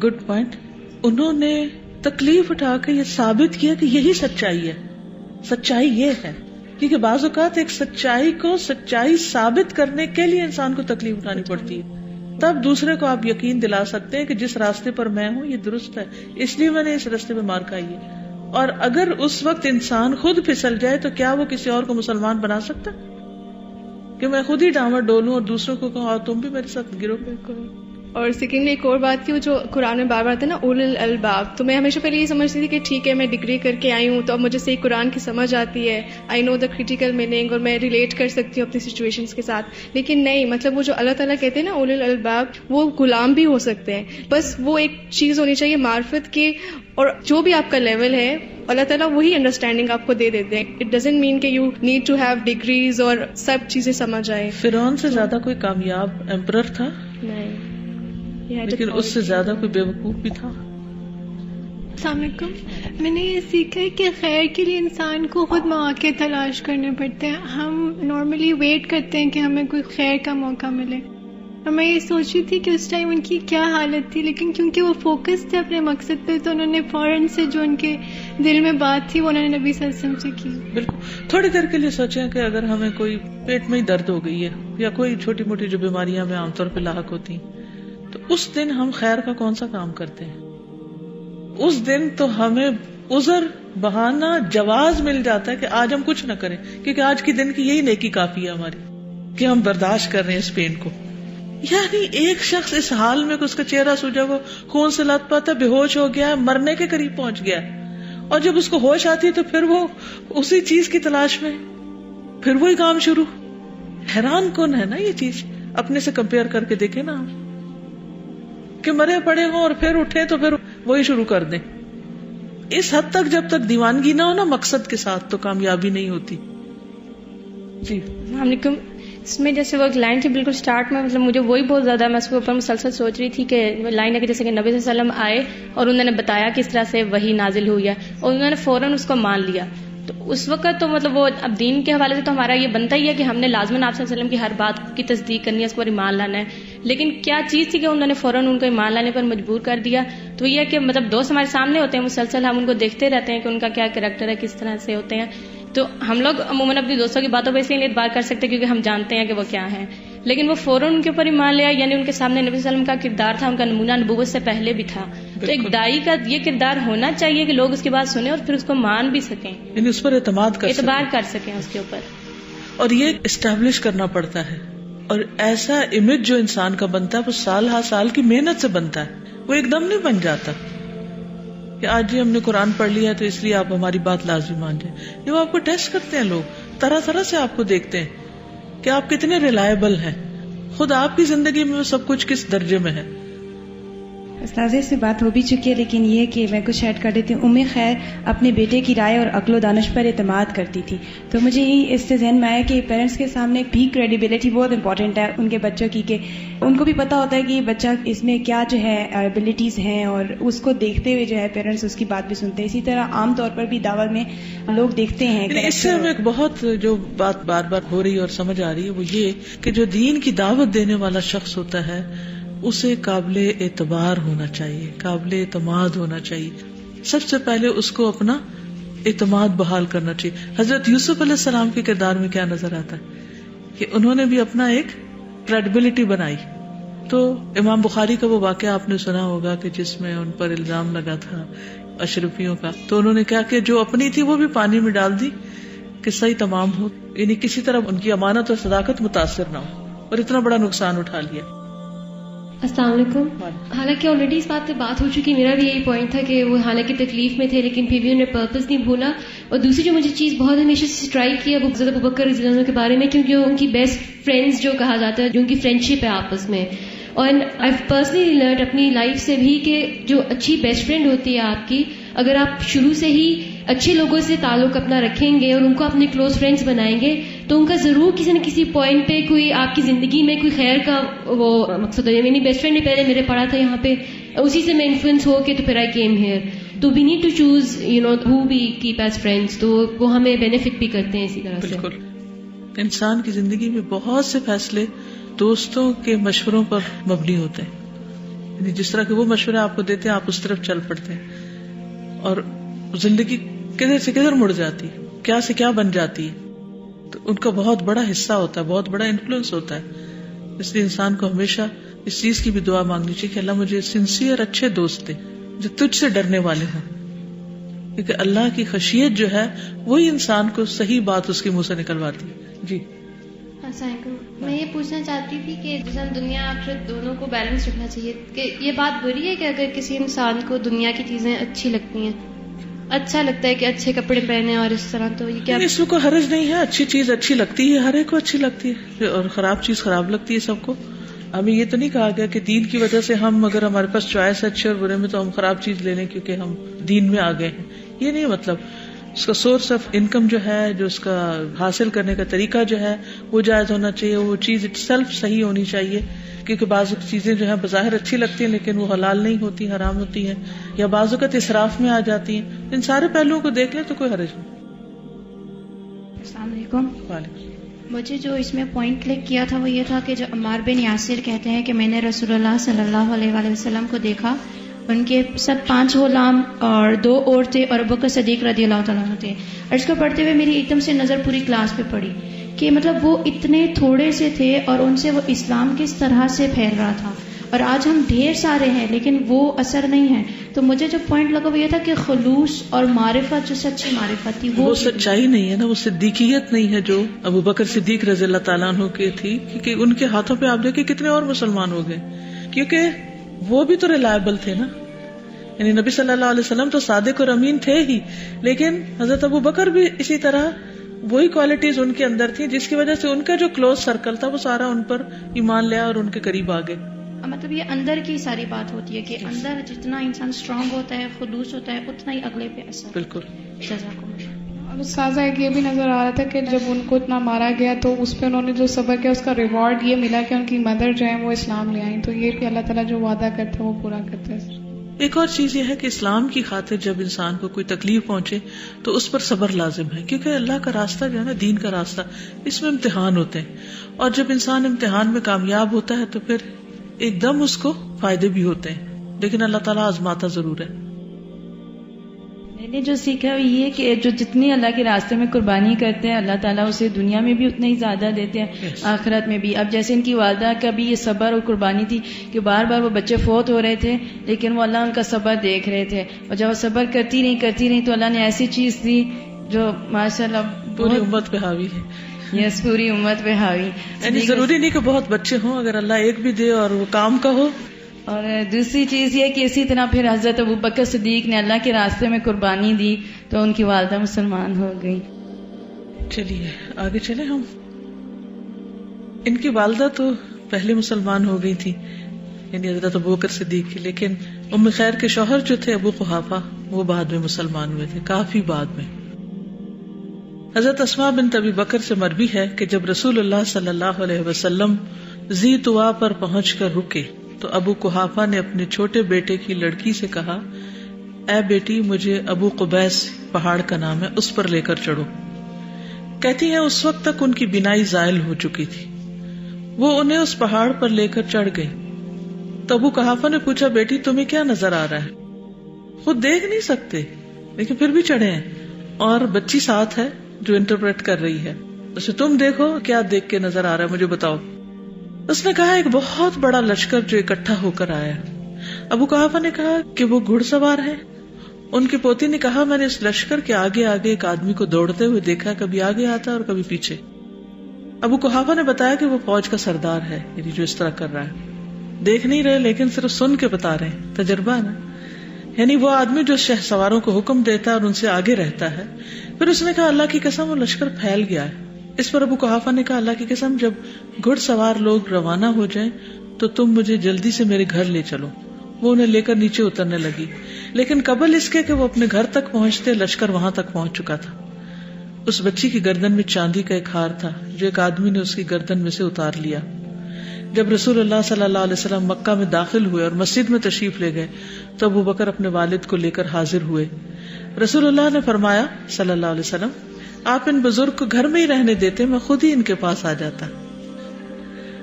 گڈ پوائنٹ. انہوں نے تکلیف اٹھا کے یہ ثابت کیا کہ یہی سچائی ہے. سچائی یہ ہے، کیونکہ بعض اوقات ایک سچائی کو سچائی ثابت کرنے کے لیے انسان کو تکلیف اٹھانی پڑتی ہے، تب دوسرے کو آپ یقین دلا سکتے ہیں کہ جس راستے پر میں ہوں یہ درست ہے، اس لیے میں نے اس راستے پہ مار کھائی ہے. اور اگر اس وقت انسان خود پھسل جائے تو کیا وہ کسی اور کو مسلمان بنا سکتا کہ میں خود ہی ڈامر ڈولوں اور دوسروں کو کہوں تم بھی میرے ساتھ گرو. بالکل. اور سیکنڈلی ایک اور بات کی، وہ جو قرآن میں بار بار آتا ہے نا اولو الالباب، تو میں ہمیشہ پہلے یہ سمجھتی تھی کہ ٹھیک ہے میں ڈگری کر کے آئی ہوں تو اب مجھے صحیح قرآن کی سمجھ آتی ہے، آئی نو دا کریٹیکل میننگ، اور میں ریلیٹ کر سکتی ہوں اپنی سچویشنز کے ساتھ. لیکن نہیں، مطلب وہ جو اللہ تعالیٰ کہتے ہیں نا اولو الالباب، وہ غلام بھی ہو سکتے ہیں. بس وہ ایک چیز ہونی چاہیے معرفت کی، اور جو بھی آپ کا لیول ہے اللہ تعالیٰ وہی انڈرسٹینڈنگ آپ کو دے دیتے ہیں. اٹ ڈزنٹ مین کہ you need to have degrees اور سب چیزیں سمجھ آئے. فرعون سے زیادہ کوئی کامیاب ایمپرر تھا نہیں، لیکن اس سے زیادہ کوئی بیوقوف بھی تھا. السلام علیکم. میں نے یہ سیکھا ہے کہ خیر کے لیے انسان کو خود مواقع تلاش کرنے پڑتے ہیں. ہم نارملی ویٹ کرتے ہیں کہ ہمیں کوئی خیر کا موقع ملے، اور میں یہ سوچ رہی تھی کہ اس ٹائم ان کی کیا حالت تھی، لیکن کیونکہ وہ فوکس تھے اپنے مقصد پہ تو انہوں نے فوراً سے جو ان کے دل میں بات تھی وہ انہوں نے نبی صلی اللہ علیہ وسلم سے کی. بالکل. تھوڑی دیر کے لیے سوچیں کہ اگر ہمیں کوئی پیٹ میں ہی درد ہو گئی ہے یا کوئی چھوٹی موٹی جو بیماریاں ہمیں عام طور پہ لاحق ہوتی ہیں، تو اس دن ہم خیر کا کون سا کام کرتے ہیں؟ اس دن تو ہمیں عذر، بہانہ، جواز مل جاتا ہے کہ آج ہم کچھ نہ کریں، کیونکہ آج کے دن کی یہی نیکی کافی ہے ہماری کہ ہم برداشت کر رہے ہیں اس پین کو. یعنی ایک شخص اس حال میں کہ اس کا چہرہ سوجا ہوا، خون سے لت پت ہے، بے ہوش ہو گیا ہے، مرنے کے قریب پہنچ گیا ہے، اور جب اس کو ہوش آتی ہے تو پھر وہ اسی چیز کی تلاش میں، پھر وہی کام شروع. حیران کن ہے نا یہ چیز. اپنے سے کمپیئر کر کے دیکھیں نا کہ مرے پڑے ہوں اور پھر اٹھے تو پھر وہی شروع کر دیں. اس حد تک جب تک دیوانگی نہ ہو نا مقصد کے ساتھ تو کامیابی نہیں ہوتی. جی السلام علیکم. اس میں جیسے وہ ایک لائن تھی بالکل سٹارٹ میں، مطلب مجھے وہی بہت زیادہ، میں اس کے اوپر مسلسل سوچ رہی تھی کہ لائن ہے کہ جیسے کہ نبی صلی اللہ علیہ وسلم آئے اور انہوں نے بتایا کس طرح سے وحی نازل ہوئی ہے اور انہوں نے فوراً اس کو مان لیا. تو اس وقت تو مطلب وہ اب دین کے حوالے سے تو ہمارا یہ بنتا ہی ہے کہ ہم نے لازماً آپ صلی اللہ علیہ وسلم کی ہر بات کی تصدیق کرنی ہے، اس پر ایمان لانا ہے. لیکن کیا چیز تھی کہ انہوں نے فوراً ان کو ایمان لانے پر مجبور کر دیا؟ تو یہ ہے کہ مطلب دوست ہمارے سامنے ہوتے ہیں مسلسل، ہم ان کو دیکھتے رہتے ہیں کہ ان کا کیا کریکٹر ہے، کس طرح سے ہوتے ہیں. تو ہم لوگ عموماً اپنی دوستوں کی باتوں پہ اس لیے نہیں اعتبار کر سکتے کیونکہ ہم جانتے ہیں کہ وہ کیا ہیں، لیکن وہ فوراً ان کے اوپر ایمان لیا، یعنی ان کے سامنے نبی صلی اللہ علیہ وسلم کا کردار تھا، ان کا نمونہ نبوت سے پہلے بھی تھا. تو ایک داعی کا یہ کردار ہونا چاہیے کہ لوگ اس کی بات سنیں اور پھر اس کو مان بھی سکیں، یعنی اس پر اعتماد کر سکیں اس کے اوپر. اور یہ اسٹیبلش کرنا پڑتا ہے. اور ایسا امیج جو انسان کا بنتا ہے وہ سال ہر سال کی محنت سے بنتا ہے، وہ ایک دم نہیں بن جاتا کہ آج ہی ہم نے قرآن پڑھ لیا تو اس لیے آپ ہماری بات لازمی مان جائیں. یہ وہ آپ کو ٹیسٹ کرتے ہیں، لوگ طرح طرح سے آپ کو دیکھتے ہیں کہ آپ کتنے ریلائبل ہیں، خود آپ کی زندگی میں وہ سب کچھ کس درجے میں ہے. استاذہ سے بات ہو بھی چکی ہے، لیکن یہ کہ میں کچھ ایڈ کر دیتی ہوں. ام خیر اپنے بیٹے کی رائے اور عقل و دانش پر اعتماد کرتی تھی، تو مجھے یہی اس سے ذہن میں آیا کہ پیرنٹس کے سامنے بھی کریڈیبلٹی بہت امپورٹنٹ ہے ان کے بچوں کی، کہ ان کو بھی پتا ہوتا ہے کہ بچہ اس میں کیا جو ہے ایبلٹیز ہیں، اور اس کو دیکھتے ہوئے جو ہے پیرنٹس اس کی بات بھی سنتے ہیں. اسی طرح عام طور پر بھی دعوت میں لوگ دیکھتے ہیں. اس سے ہمیں ایک بہت جو بات بار بار ہو رہی ہے اور سمجھ آ رہی ہے وہ یہ کہ جو دین کی دعوت دینے والا شخص ہوتا ہے اسے قابل اعتبار ہونا چاہیے، قابل اعتماد ہونا چاہیے. سب سے پہلے اس کو اپنا اعتماد بحال کرنا چاہیے. حضرت یوسف علیہ السلام کے کردار میں کیا نظر آتا ہے کہ انہوں نے بھی اپنا ایک کریڈیبلٹی بنائی. تو امام بخاری کا وہ واقعہ آپ نے سنا ہوگا کہ جس میں ان پر الزام لگا تھا اشرفیوں کا، تو انہوں نے کیا کہ جو اپنی تھی وہ بھی پانی میں ڈال دی کہ صحیح تمام ہو، یعنی کسی طرح ان کی امانت اور صداقت متاثر نہ ہو، اور اتنا بڑا نقصان اٹھا لیا. السلام علیکم. حالانکہ آلریڈی اس بات پہ بات ہو چکی، میرا بھی یہی پوائنٹ تھا کہ وہ حالانکہ تکلیف میں تھے لیکن پھر بھی انہوں نے پرپز نہیں بھولا. اور دوسری جو مجھے چیز بہت ہمیشہ سے اسٹرائک کی حضرت ابوبکر رضی اللہ عنہ کے بارے میں، کیونکہ ان کی بیسٹ فرینڈز جو کہا جاتا ہے، جو ان کی فرینڈشپ ہے آپس میں. اور آئی پرسنلی لرنڈ اپنی لائف سے بھی کہ جو اچھی بیسٹ فرینڈ ہوتی ہے آپ کی، اگر آپ شروع سے ہی اچھے لوگوں سے تعلق اپنا رکھیں گے اور ان کو اپنے کلوز فرینڈز بنائیں گے تو ان کا ضرور کسی نہ کسی پوائنٹ پہ کوئی آپ کی زندگی میں کوئی خیر کا وہ مقصد ہے. میری بیسٹ فرینڈ نے پہلے میرے پڑھا تھا یہاں پہ، اسی سے میں انفلوئنس ہو کے تو پھر آئی کیم ہیئر. تو we need to choose how we keep as friends, تو وہ ہمیں بینیفٹ بھی کرتے ہیں اسی طرح سے. بالکل. انسان کی زندگی میں بہت سے فیصلے دوستوں کے مشوروں پر مبنی ہوتے ہیں، یعنی جس طرح کے وہ مشورے آپ کو دیتے ہیں آپ اس طرف چل پڑتے ہیں، اور زندگی کدھر سے کدھر مڑ جاتی ہے، کیا سے کیا بن جاتی ہے. تو ان کا بہت بڑا حصہ ہوتا ہے، بہت بڑا انفلوئنس ہوتا ہے. اس لیے انسان کو ہمیشہ اس چیز کی بھی دعا مانگنی چاہیے کہ اللہ مجھے سنسیئر اچھے دوست دے جو تجھ سے ڈرنے والے ہوں، کیونکہ اللہ کی خشیت جو ہے وہی انسان کو صحیح بات اس کے منہ سے نکلواتی ہے. جی السلام علیکم. میں یہ پوچھنا چاہتی تھی کہ جیسے دنیا آخرت دونوں کو بیلنس رکھنا چاہیے، کہ یہ بات بری ہے کہ اگر کسی انسان کو دنیا کی چیزیں اچھی لگتی ہیں، اچھا لگتا ہے کہ اچھے کپڑے پہنے اور اس طرح، تو یہ کیا اس میں کوئی حرج نہیں ہے. اچھی چیز اچھی لگتی ہے، ہر ایک کو اچھی لگتی ہے، اور خراب چیز خراب لگتی ہے سب کو. ہمیں یہ تو نہیں کہا گیا کہ دین کی وجہ سے ہم اگر ہمارے پاس چوائس ہے اچھے اور برے میں تو ہم خراب چیز لے لیں کیونکہ ہم دین میں آ گئے ہیں. یہ نہیں مطلب. اس کا سورس آف انکم جو ہے، جو اس کا حاصل کرنے کا طریقہ جو ہے وہ جائز ہونا چاہیے، وہ چیز اٹ سیلف صحیح ہونی چاہیے. کیونکہ بعض چیزیں جو ہیں بظاہر اچھی لگتی ہیں لیکن وہ حلال نہیں ہوتی، حرام ہوتی ہیں، یا بعض اوقات اسراف میں آ جاتی ہیں. ان سارے پہلوؤں کو دیکھ لیں تو کوئی حرج نہیں. السلام علیکم. وعلیکم. مجھے جو اس میں پوائنٹ کلک کیا تھا وہ یہ تھا کہ جو عمار بن یاسر کہتے ہیں کہ میں نے رسول اللہ صلی اللہ علیہ وآلہ وسلم کو دیکھا، ان کے سب 5 غلام اور 2 عورتیں اور ابوبکر صدیق رضی اللہ تعالیٰ عنہ تھے. اور اس کو پڑھتے ہوئے میری ایک دم سے نظر پوری کلاس پہ پڑی کہ مطلب وہ اتنے تھوڑے سے تھے اور ان سے وہ اسلام کس طرح سے پھیل رہا تھا. اور آج ہم ڈھیر سارے ہیں لیکن وہ اثر نہیں ہے. تو مجھے جو پوائنٹ لگا وہ یہ تھا کہ خلوص اور معرفت، جو سچی معرفت تھی وہ سچائی نہیں ہے نا، وہ صدیقیت نہیں ہے جو ابوبکر صدیق رضی اللہ تعالیٰ عنہ کی تھی. کیونکہ ان کے ہاتھوں پہ آپ دیکھیں کتنے اور مسلمان ہو گئے، کیونکہ وہ بھی تو ریلائبل تھے نا. یعنی نبی صلی اللہ علیہ وسلم تو صادق اور امین تھے ہی، لیکن حضرت ابوبکر بھی اسی طرح وہی کوالٹیز ان کے اندر تھی جس کی وجہ سے ان کا جو کلوز سرکل تھا وہ سارا ان پر ایمان لیا اور ان کے قریب آ گئے. مطلب یہ اندر کی ساری بات ہوتی ہے کہ اندر جتنا انسان اسٹرانگ ہوتا ہے، خلوص ہوتا ہے، اتنا ہی اگلے پہ اثر. بالکل. اور استاذہ ایک یہ بھی نظر آ رہا تھا کہ جب ان کو اتنا مارا گیا تو اس پہ انہوں نے جو صبر کیا اس کا ریوارڈ یہ ملا کہ ان کی مدر جو ہے وہ اسلام لے آئیں. تو یہ بھی اللہ تعالیٰ جو وعدہ کرتا ہے وہ پورا کرتا ہے. ایک اور چیز یہ ہے کہ اسلام کی خاطر جب انسان کو کوئی تکلیف پہنچے تو اس پر صبر لازم ہے، کیونکہ اللہ کا راستہ جو ہے نا، دین کا راستہ، اس میں امتحان ہوتے ہیں، اور جب انسان امتحان میں کامیاب ہوتا ہے تو پھر ایک دم اس کو فائدے بھی ہوتے ہیں، لیکن اللہ تعالیٰ آزماتا ضرور ہے. میں نے جو سیکھا وہ یہ کہ جو جتنی اللہ کے راستے میں قربانی کرتے ہیں اللہ تعالیٰ اسے دنیا میں بھی اتنا ہی زیادہ دیتے ہیں، آخرت میں بھی. اب جیسے ان کی والدہ کا بھی یہ صبر اور قربانی تھی کہ بار بار وہ بچے فوت ہو رہے تھے لیکن وہ اللہ ان کا صبر دیکھ رہے تھے، اور جب وہ صبر کرتی رہی تو اللہ نے ایسی چیز دی جو ماشاء اللہ پوری امت پہ حاوی ہے. یس، پوری امت پہ حاوی. یعنی ضروری نہیں کہ بہت بچے ہوں، اگر اللہ ایک بھی دے اور وہ کام کا ہو. اور دوسری چیز یہ کہ اسی طرح پھر حضرت ابوبکر صدیق نے اللہ کے راستے میں قربانی دی تو ان کی والدہ مسلمان ہو گئی. چلیے آگے چلے ہم. ان کی والدہ تو پہلے مسلمان ہو گئی تھی، یعنی حضرت ابوبکر صدیق کی، لیکن ام خیر کے شوہر جو تھے ابو قحافہ وہ بعد میں مسلمان ہوئے تھے، کافی بعد میں. حضرت اسماء بنت ابی بکر سے مروی ہے کہ جب رسول اللہ صلی اللہ علیہ وسلم ذی طوا پر پہنچ کر رکے تو ابو قحافہ نے اپنے چھوٹے بیٹے کی لڑکی سے کہا، اے بیٹی مجھے ابو قبیس پہاڑ کا نام ہے اس پر لے کر چڑھو. کہتی ہیں اس وقت تک ان کی بینائی زائل ہو چکی تھی. وہ انہیں اس پہاڑ پر لے کر چڑھ گئی. تو ابو قحافہ نے پوچھا بیٹی تمہیں کیا نظر آ رہا ہے؟ خود دیکھ نہیں سکتے لیکن پھر بھی چڑھے ہیں، اور بچی ساتھ ہے جو انٹرپریٹ کر رہی ہے. اسے تم دیکھو کیا دیکھ کے نظر آ رہا ہے مجھے بتاؤ. اس نے کہا ایک بہت بڑا لشکر جو اکٹھا ہو کر آیا. ابو قحافہ نے کہا کہ وہ گھڑ سوار ہے. ان کی پوتی نے کہا میں نے اس لشکر کے آگے آگے ایک آدمی کو دوڑتے ہوئے دیکھا، کبھی آگے آتا اور کبھی پیچھے. ابو قحافہ نے بتایا کہ وہ فوج کا سردار ہے، یعنی جو اس طرح کر رہا ہے. دیکھ نہیں رہے لیکن صرف سن کے بتا رہے ہیں، تجربہ نا. یعنی وہ آدمی جو شہ سواروں کو حکم دیتا ہے اور ان سے آگے رہتا ہے. پھر اس نے کہا اللہ کی قسم وہ لشکر پھیل گیا ہے. اس پر ابو قحافہ نے کہا اللہ کی قسم جب گھڑ سوار لوگ روانہ ہو جائیں تو تم مجھے جلدی سے میرے گھر لے چلو. وہ انہیں لے کر نیچے اترنے لگی، لیکن قبل اس کے کہ وہ اپنے گھر تک پہنچتے لشکر وہاں تک پہنچ چکا تھا. اس بچی کی گردن میں چاندی کا ایک ہار تھا جو ایک آدمی نے اس کی گردن میں سے اتار لیا. جب رسول اللہ صلی اللہ علیہ وسلم مکہ میں داخل ہوئے اور مسجد میں تشریف لے گئے تو ابو بکر اپنے والد کو لے کر حاضر ہوئے. رسول اللہ نے فرمایا صلی اللہ علیہ وسلم آپ ان بزرگ کو گھر میں ہی رہنے دیتے، میں خود ہی ان کے پاس آ جاتا.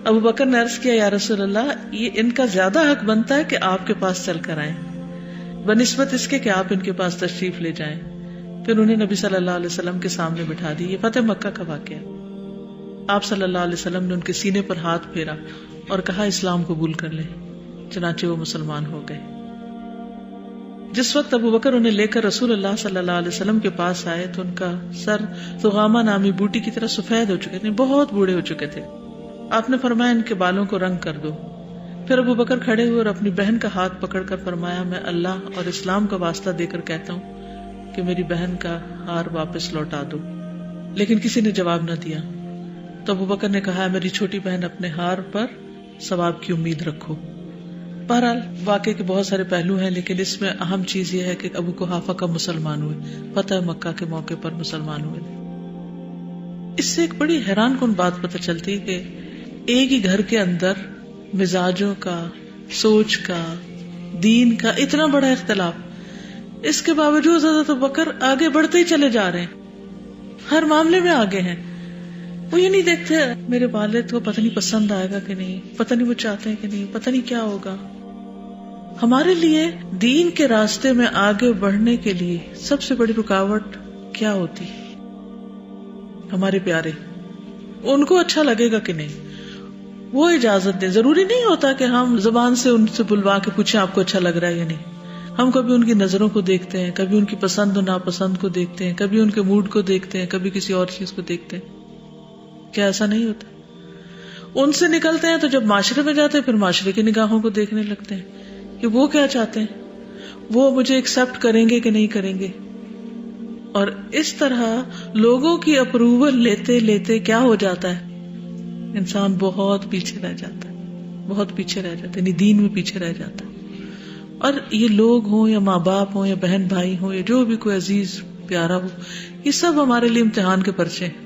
ابو بکر نے عرض کیا یا رسول اللہ یہ ان کا زیادہ حق بنتا ہے کہ آپ کے پاس چل کر آئیں بنسبت اس کے کہ آپ ان کے پاس تشریف لے جائیں. پھر انہیں نبی صلی اللہ علیہ وسلم کے سامنے بٹھا دی. یہ فتح مکہ کا واقعہ. آپ صلی اللہ علیہ وسلم نے ان کے سینے پر ہاتھ پھیرا اور کہا اسلام قبول کر لیں. چنانچہ وہ مسلمان ہو گئے. جس وقت ابو بکر انہیں لے کر رسول اللہ صلی اللہ علیہ وسلم کے پاس آئے تو ان کا سر ثغامہ نامی بوٹی کی طرح سفید ہو چکے تھے، بہت بوڑھے ہو چکے تھے. آپ نے فرمایا ان کے بالوں کو رنگ کر دو. پھر ابو بکر کھڑے ہوئے اور اپنی بہن کا ہاتھ پکڑ کر فرمایا میں اللہ اور اسلام کا واسطہ دے کر کہتا ہوں کہ میری بہن کا ہار واپس لوٹا دو. لیکن کسی نے جواب نہ دیا. تو ابو بکر نے کہا میری چھوٹی بہن اپنے ہار پر ثواب کی امید رکھو. بہرحال واقعے کے بہت سارے پہلو ہیں لیکن اس میں اہم چیز یہ ہے کہ ابو قحافہ کا مسلمان ہوئے، فتح مکہ کے موقع پر مسلمان ہوئے. اس سے ایک بڑی حیران کن بات پتہ چلتی کہ ایک ہی گھر کے اندر مزاجوں کا، سوچ کا، دین کا اتنا بڑا اختلاف. اس کے باوجود حضرت ابوبکر آگے بڑھتے ہی چلے جا رہے ہیں، ہر معاملے میں آگے ہیں. وہ یہ نہیں دیکھتے میرے والد کو پتہ نہیں پسند آئے گا کہ نہیں، پتہ نہیں وہ چاہتے ہیں کہ نہیں، پتہ نہیں کیا ہوگا. ہمارے لیے دین کے راستے میں آگے بڑھنے کے لیے سب سے بڑی رکاوٹ کیا ہوتی؟ ہمارے پیارے، ان کو اچھا لگے گا کہ نہیں وہ اجازت دیں. ضروری نہیں ہوتا کہ ہم زبان سے ان سے بلوا کے پوچھیں آپ کو اچھا لگ رہا ہے یا نہیں. ہم کبھی ان کی نظروں کو دیکھتے ہیں، کبھی ان کی پسند و ناپسند کو دیکھتے ہیں، کبھی ان کے موڈ کو دیکھتے ہیں، کبھی کسی اور چیز کو دیکھتے ہیں. کیا ایسا نہیں ہوتا؟ ان سے نکلتے ہیں تو جب معاشرے میں جاتے ہیں پھر معاشرے کی نگاہوں کو دیکھنے لگتے ہیں کہ وہ کیا چاہتے ہیں، وہ مجھے ایکسپٹ کریں گے کہ نہیں کریں گے. اور اس طرح لوگوں کی اپروول لیتے لیتے کیا ہو جاتا ہے، انسان بہت پیچھے رہ جاتا ہے، بہت پیچھے رہ جاتا ہے، یعنی دین میں پیچھے رہ جاتا ہے. اور یہ لوگ ہوں یا ماں باپ ہوں یا بہن بھائی ہوں یا جو بھی کوئی عزیز پیارا ہو، یہ سب ہمارے لیے امتحان کے پرچے ہیں.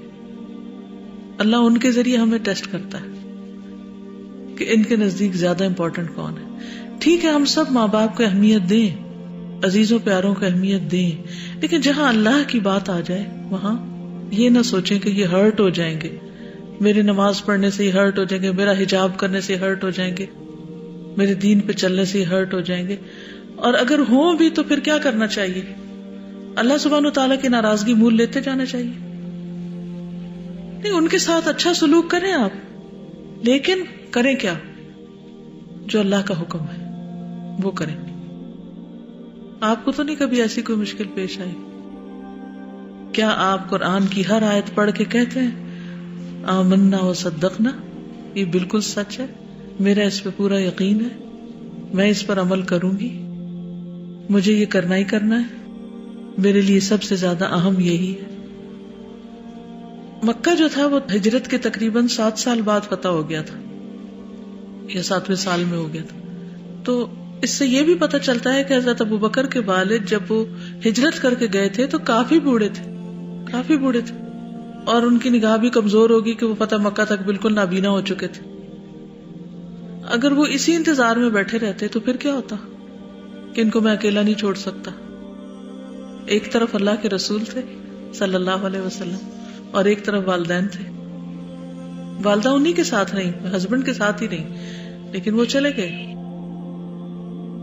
اللہ ان کے ذریعے ہمیں ٹیسٹ کرتا ہے کہ ان کے نزدیک زیادہ امپورٹنٹ کون ہے. ٹھیک ہے ہم سب ماں باپ کو اہمیت دیں، عزیزوں پیاروں کو اہمیت دیں، لیکن جہاں اللہ کی بات آ جائے وہاں یہ نہ سوچیں کہ یہ ہرٹ ہو جائیں گے، میری نماز پڑھنے سے یہ ہرٹ ہو جائیں گے، میرا حجاب کرنے سے ہرٹ ہو جائیں گے، میرے دین پہ چلنے سے ہرٹ ہو جائیں گے. اور اگر ہوں بھی تو پھر کیا کرنا چاہیے؟ اللہ سبحانہ وتعالیٰ کی ناراضگی مول لیتے جانا چاہیے؟ نہیں، ان کے ساتھ اچھا سلوک کریں آپ، لیکن کریں کیا؟ جو اللہ کا حکم ہے وہ کریں. آپ کو تو نہیں کبھی ایسی کوئی مشکل پیش آئی؟ کیا آپ قرآن کی ہر آیت پڑھ کے کہتے ہیں آمنا و صدقنا، یہ بالکل سچ ہے، میرا اس پہ پورا یقین ہے، میں اس پر عمل کروں گی، مجھے یہ کرنا ہی کرنا ہے، میرے لیے سب سے زیادہ اہم یہی ہے. مکہ جو تھا وہ ہجرت کے تقریباً 7 سال بعد فتح ہو گیا تھا یا 7ویں سال میں ہو گیا تھا. تو اس سے یہ بھی پتہ چلتا ہے کہ حضرت ابوبکر کے والد جب وہ ہجرت کر کے گئے تھے تو کافی بوڑھے تھے اور ان کی نگاہ بھی کمزور ہوگی کہ وہ فتح مکہ تک بالکل نابینا ہو چکے تھے. اگر وہ اسی انتظار میں بیٹھے رہتے تو پھر کیا ہوتا کہ ان کو میں اکیلا نہیں چھوڑ سکتا. ایک طرف اللہ کے رسول تھے صلی اللہ علیہ وسلم اور ایک طرف والدین تھے. والدہ انہی کے ساتھ نہیں، ہسبینڈ کے ساتھ ہی نہیں، لیکن وہ چلے گئے.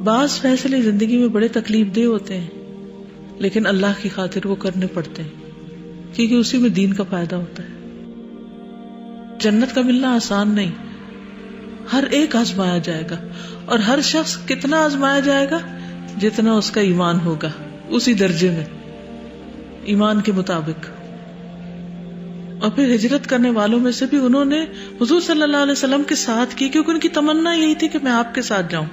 بعض فیصلے زندگی میں بڑے تکلیف دہ ہوتے ہیں لیکن اللہ کی خاطر وہ کرنے پڑتے ہیں کیونکہ اسی میں دین کا فائدہ ہوتا ہے. جنت کا ملنا آسان نہیں، ہر ایک آزمایا جائے گا، اور ہر شخص کتنا آزمایا جائے گا جتنا اس کا ایمان ہوگا، اسی درجے میں ایمان کے مطابق. اور پھر ہجرت کرنے والوں میں سے بھی انہوں نے حضور صلی اللہ علیہ وسلم کے ساتھ کی کیونکہ ان کی تمنا یہی تھی کہ میں آپ کے ساتھ جاؤں.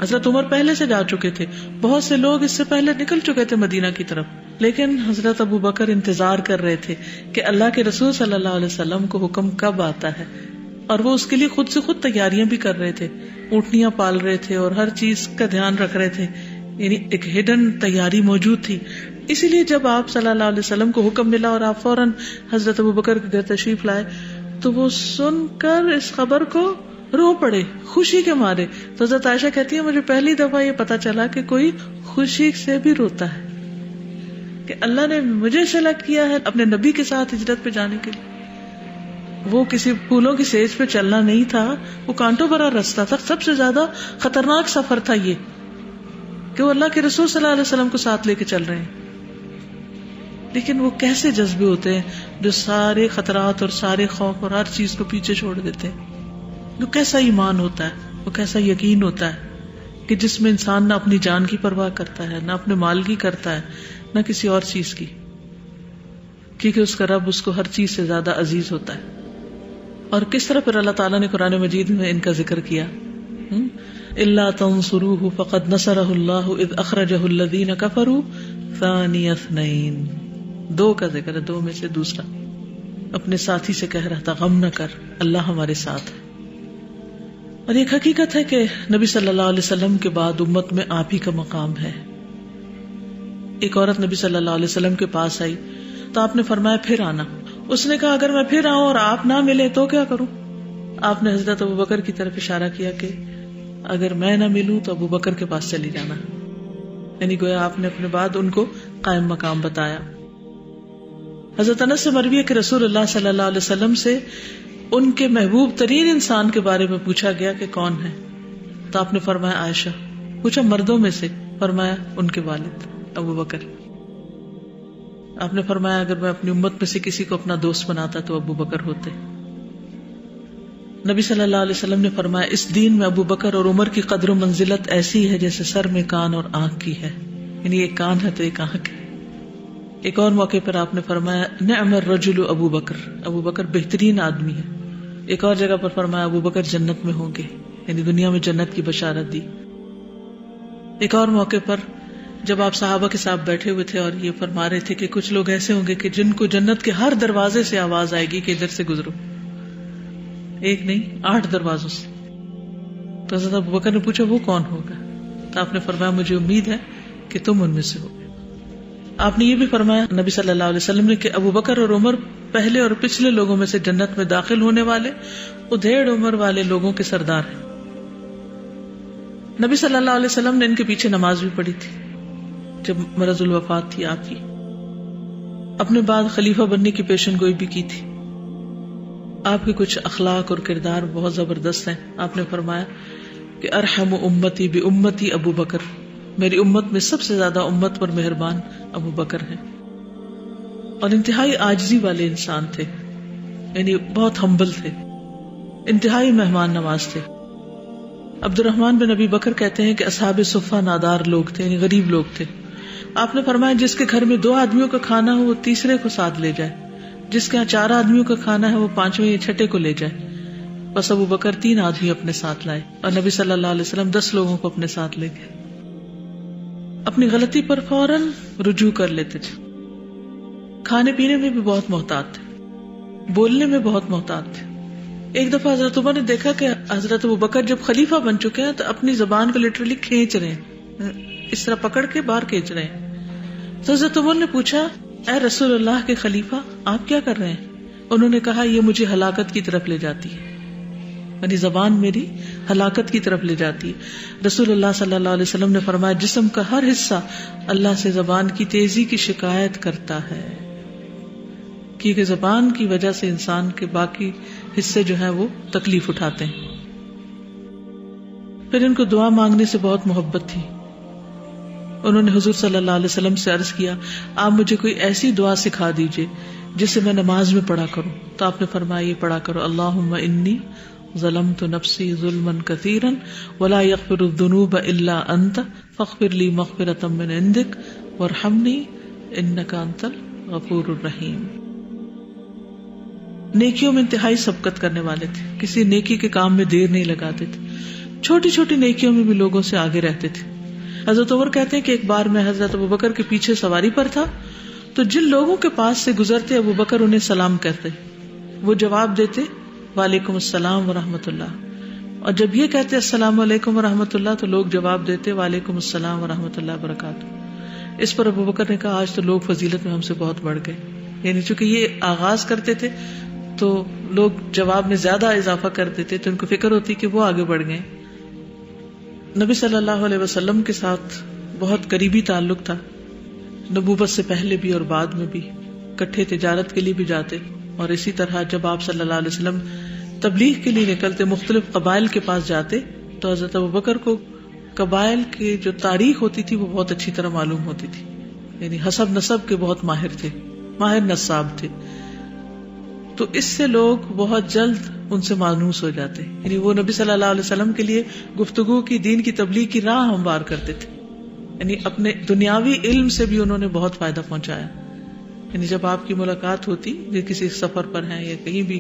حضرت عمر پہلے سے جا چکے تھے، بہت سے لوگ اس سے پہلے نکل چکے تھے مدینہ کی طرف، لیکن حضرت ابو بکر انتظار کر رہے تھے کہ اللہ کے رسول صلی اللہ علیہ وسلم کو حکم کب آتا ہے، اور وہ اس کے لیے خود سے خود تیاریاں بھی کر رہے تھے، اونٹنیاں پال رہے تھے اور ہر چیز کا دھیان رکھ رہے تھے، یعنی ایک ہڈن تیاری موجود تھی. اسی لیے جب آپ صلی اللہ علیہ وسلم کو حکم ملا اور آپ فوراً حضرت ابو بکر کے گھر تشریف لائے تو وہ سن کر اس خبر کو رو پڑے خوشی کے مارے. تو حضرت عائشہ کہتی ہے مجھے پہلی دفعہ یہ پتا چلا کہ کوئی خوشی سے بھی روتا ہے کہ اللہ نے مجھے سلیکٹ کیا ہے اپنے نبی کے ساتھ ہجرت پہ جانے کے لیے. وہ کسی پھولوں کی سیج پہ چلنا نہیں تھا، وہ کانٹوں بھرا راستہ تھا. سب سے زیادہ خطرناک سفر تھا یہ کہ وہ اللہ کے رسول صلی اللہ علیہ وسلم کو ساتھ لے کے چل رہے ہیں. لیکن وہ کیسے جذبے ہوتے ہیں جو سارے خطرات اور سارے خوف اور ہر چیز کو پیچھے چھوڑ دیتے ہیں. وہ کیسا ایمان ہوتا ہے، وہ کیسا یقین ہوتا ہے کہ جس میں انسان نہ اپنی جان کی پرواہ کرتا ہے، نہ اپنے مال کی کرتا ہے، نہ کسی اور چیز کی، کیونکہ اس کا رب اس کو ہر چیز سے زیادہ عزیز ہوتا ہے. اور کس طرح پھر اللہ تعالیٰ نے قرآن مجید میں ان کا ذکر کیا، الا تنصروه فقد نصره الله اذ اخرجه الذين كفروا ثاني اثنين. دو کا ذکر ہے، دو میں سے دوسرا. اپنے ساتھی سے کہہ رہا تھا غم نہ کر، اللہ ہمارے ساتھ ہے. اور ایک حقیقت ہے کہ نبی صلی اللہ علیہ وسلم کے بعد امت میں آپ ہی کا مقام ہے. ایک عورت نبی صلی اللہ علیہ وسلم کے پاس آئی تو آپ نے فرمایا پھر آنا. اس نے کہا اگر میں پھر آؤں اور آپ نہ ملے تو کیا کروں؟ آپ نے حضرت ابو بکر کی طرف اشارہ کیا کہ اگر میں نہ ملوں تو ابو بکر کے پاس چلی جانا. یعنی گویا آپ نے اپنے بعد ان کو قائم مقام بتایا. حضرت انس سے مروی ہے کہ رسول اللہ صلی اللہ علیہ وسلم سے ان کے محبوب ترین انسان کے بارے میں پوچھا گیا کہ کون ہے، تو آپ نے فرمایا عائشہ. پوچھا مردوں میں سے، فرمایا ان کے والد ابو بکر. آپ نے فرمایا اگر میں اپنی امت میں سے کسی کو اپنا دوست بناتا تو ابو بکر ہوتے. نبی صلی اللہ علیہ وسلم نے فرمایا اس دین میں ابو بکر اور عمر کی قدر و منزلت ایسی ہے جیسے سر میں کان اور آنکھ کی ہے. یعنی ایک کان ہے تو ایک آنکھ ہے. ایک اور موقع پر آپ نے فرمایا نعم الرجل ابو بکر، ابو بکر بہترین آدمی ہے. ایک اور جگہ پر فرمایا ابو بکر جنت میں ہوں گے، یعنی دنیا میں جنت کی بشارت دی. ایک اور موقع پر جب آپ صحابہ کے ساتھ بیٹھے ہوئے تھے اور یہ فرما رہے تھے کہ کچھ لوگ ایسے ہوں گے کہ جن کو جنت کے ہر دروازے سے آواز آئے گی کہ ادھر سے گزرو، ایک نہیں 8 دروازوں سے. تو حضرت ابو بکر نے پوچھا وہ کون ہوگا؟ تو آپ نے فرمایا مجھے امید ہے کہ تم ان میں سے ہو. آپ نے یہ بھی فرمایا نبی صلی اللہ علیہ وسلم نے کہ ابو بکر اور عمر پہلے اور پچھلے لوگوں میں سے جنت میں داخل ہونے والے ادھیڑ عمر والے لوگوں کے سردار ہیں. نبی صلی اللہ علیہ وسلم نے ان کے پیچھے نماز بھی پڑھی تھی جب مرض الوفات تھی آپ کی. اپنے بعد خلیفہ بننے کی پیشن گوئی بھی کی تھی. آپ کے کچھ اخلاق اور کردار بہت زبردست ہیں. آپ نے فرمایا کہ ارحم امتی بامتی ابو بکر، میری امت میں سب سے زیادہ امت پر مہربان ابو بکر ہیں. اور انتہائی عاجزی والے انسان تھے، یعنی بہت ہمبل تھے، انتہائی مہمان نواز تھے. عبد الرحمن بن ابی بکر کہتے ہیں کہ اصحاب صفہ نادار لوگ تھے، یعنی غریب لوگ تھے. آپ نے فرمایا جس کے گھر میں 2 آدمیوں کا کھانا ہو وہ تیسرے کو ساتھ لے جائے، جس کے یہاں 4 آدمیوں کا کھانا ہے وہ 5ویں یا 6ٹھے کو لے جائے. بس ابو بکر 3 آدمی اپنے ساتھ لائے اور نبی صلی اللہ علیہ وسلم 10 لوگوں کو اپنے ساتھ لے گئے. اپنی غلطی پر فوراً رجوع کر لیتے تھے. کھانے پینے میں بھی بہت محتاط تھے، بولنے میں بہت محتاط تھے. ایک دفعہ حضرت عمر نے دیکھا کہ حضرت ابو بکر جب خلیفہ بن چکے ہیں تو اپنی زبان کو لٹرلی کھینچ رہے ہیں، اس طرح پکڑ کے باہر کھینچ رہے ہیں. تو حضرت عمر نے پوچھا اے رسول اللہ کے خلیفہ آپ کیا کر رہے ہیں؟ انہوں نے کہا یہ مجھے ہلاکت کی طرف لے جاتی ہے، یعنی زبان میری ہلاکت کی طرف لے جاتی ہے. رسول اللہ صلی اللہ علیہ وسلم نے فرمایا جسم کا ہر حصہ اللہ سے زبان کی تیزی کی شکایت کرتا ہے، کیونکہ زبان کی وجہ سے انسان کے باقی حصے جو ہیں وہ تکلیف اٹھاتے ہیں. پھر ان کو دعا مانگنے سے بہت محبت تھی. انہوں نے حضور صلی اللہ علیہ وسلم سے عرض کیا آپ مجھے کوئی ایسی دعا سکھا دیجئے جسے میں نماز میں پڑھا کروں. تو آپ نے فرمایا یہ پڑھا کرو اللہم انی ظلمت نفسی ظلما کثیرا ولا یغفر الذنوب الا انت فاغفر لی مغفرۃ من عندک وارحمنی انک انت الغفور الرحیم. نیکیوں میں انتہائی سبقت کرنے والے تھے, کسی نیکی کے کام میں دیر نہیں لگاتے تھے, چھوٹی چھوٹی نیکیوں میں بھی لوگوں سے آگے رہتے تھے. حضرت عمر کہتے ہیں کہ ایک بار میں حضرت ابوبکر کے پیچھے سواری پر تھا تو جن لوگوں کے پاس سے گزرتے ابوبکر انہیں سلام کرتے, وہ جواب دیتے وعلیکم السلام ورحمۃ اللہ, اور جب یہ کہتے السلام علیکم ورحمۃ اللہ تو لوگ جواب دیتے وعلیکم السلام ورحمۃ اللہ وبرکاتہ. اس پر ابوبکر نے کہا آج تو لوگ فضیلت میں ہم سے بہت بڑھ گئے, یعنی چونکہ یہ آغاز کرتے تھے تو لوگ جواب میں زیادہ اضافہ کرتے تھے تو ان کو فکر ہوتی کہ وہ آگے بڑھ گئے. نبی صلی اللہ علیہ وسلم کے ساتھ بہت قریبی تعلق تھا, نبوت سے پہلے بھی اور بعد میں بھی. کٹھے تجارت کے لیے بھی جاتے, اور اسی طرح جب آپ صلی اللہ علیہ وسلم تبلیغ کے لیے نکلتے مختلف قبائل کے پاس جاتے تو حضرت ابوبکر کو قبائل کی جو تاریخ ہوتی تھی وہ بہت اچھی طرح معلوم ہوتی تھی, یعنی حسب نسب کے بہت ماہر تھے, ماہر نساب تھے. تو اس سے لوگ بہت جلد ان سے مانوس ہو جاتے, یعنی وہ نبی صلی اللہ علیہ وسلم کے لیے گفتگو کی, دین کی تبلیغ کی راہ ہموار کرتے تھے. یعنی اپنے دنیاوی علم سے بھی انہوں نے بہت فائدہ پہنچایا. یعنی جب آپ کی ملاقات ہوتی, یا کسی سفر پر ہیں یا کہیں بھی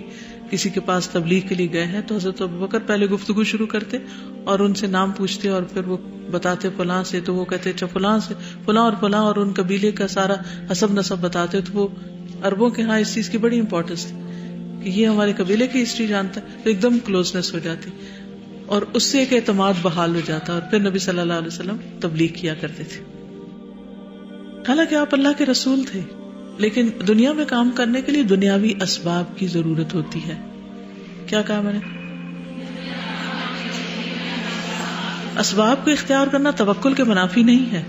کسی کے پاس تبلیغ کے لیے گئے ہیں, تو حضرت ابوبکر پہلے گفتگو شروع کرتے اور ان سے نام پوچھتے اور پھر وہ بتاتے فلاں سے, تو وہ کہتے اچھا فلاں سے, فلاں اور فلاں, اور ان قبیلے کا سارا حسب نسب بتاتے. تو وہ عربوں کے ہاں اس چیز کی بڑی امپورٹینس تھی کہ یہ ہمارے قبیلے کی ہسٹری جانتا ہے, تو ایک دم کلوزنس ہو جاتی اور اس سے ایک اعتماد بحال ہو جاتا, اور پھر نبی صلی اللہ علیہ وسلم تبلیغ کیا کرتے تھے. حالانکہ آپ اللہ کے رسول تھے, لیکن دنیا میں کام کرنے کے لیے دنیاوی اسباب کی ضرورت ہوتی ہے. کیا کہا میں نے؟ اسباب کو اختیار کرنا توکل کے منافی نہیں ہے,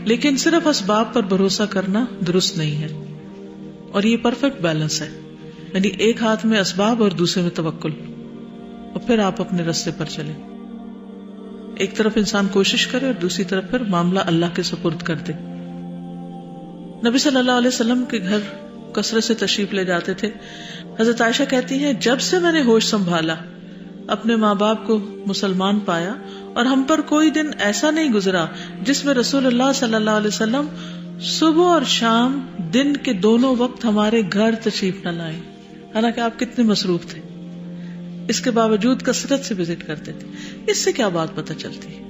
لیکن صرف اسباب پر بھروسہ کرنا درست نہیں ہے, اور یہ پرفیکٹ بیلنس ہے. یعنی ایک ہاتھ میں اسباب اور دوسرے میں توکل, اور پھر آپ اپنے راستے پر چلیں. ایک طرف انسان کوشش کرے اور دوسری طرف پھر معاملہ اللہ کے سپرد کر دے. نبی صلی اللہ علیہ وسلم کے گھر کثرت سے تشریف لے جاتے تھے. حضرت عائشہ کہتی ہیں جب سے میں نے ہوش سنبھالا, اپنے ماں باپ کو مسلمان پایا, اور ہم پر کوئی دن ایسا نہیں گزرا جس میں رسول اللہ صلی اللہ علیہ وسلم صبح اور شام دن کے دونوں وقت ہمارے گھر تشریف نہ لائیں. حالانکہ آپ کتنے مصروف تھے, اس کے باوجود کثرت سے وزٹ کرتے تھے. اس سے کیا بات پتہ چلتی ہے؟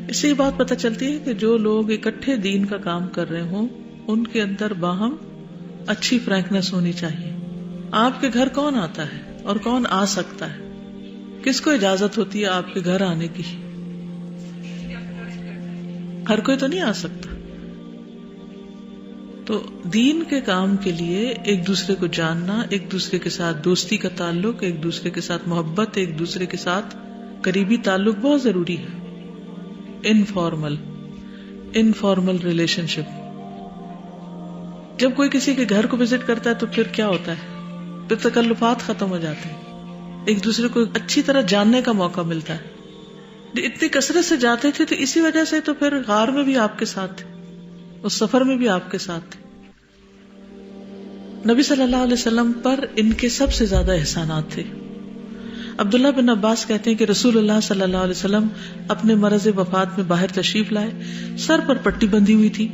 اس سے یہ بات پتہ چلتی ہے کہ جو لوگ اکٹھے دین کا کام کر رہے ہوں ان کے اندر باہم اچھی فرینکنس ہونی چاہیے. آپ کے گھر کون آتا ہے اور کون آ سکتا ہے؟ کس کو اجازت ہوتی ہے آپ کے گھر آنے کی؟ ہر کوئی تو نہیں آ سکتا. تو دین کے کام کے لیے ایک دوسرے کو جاننا, ایک دوسرے کے ساتھ دوستی کا تعلق, ایک دوسرے کے ساتھ محبت, ایک دوسرے کے ساتھ قریبی تعلق بہت ضروری ہے. انفارمل ریلیشن شپ. جب کوئی کسی کے گھر کو وزٹ کرتا ہے تو پھر کیا ہوتا ہے؟ پھر تکلفات ختم ہو جاتے ہیں, ایک دوسرے کو اچھی طرح جاننے کا موقع ملتا ہے. اتنی کثرت سے جاتے تھے تو اسی وجہ سے تو پھر غار میں بھی آپ کے ساتھ تھے, اس سفر میں بھی آپ کے ساتھ تھے. نبی صلی اللہ علیہ وسلم پر ان کے سب سے زیادہ احسانات تھے. عبداللہ بن عباس کہتے ہیں کہ رسول اللہ صلی اللہ علیہ وسلم اپنے مرض وفات میں باہر تشریف لائے, سر پر پٹی بندھی ہوئی تھی.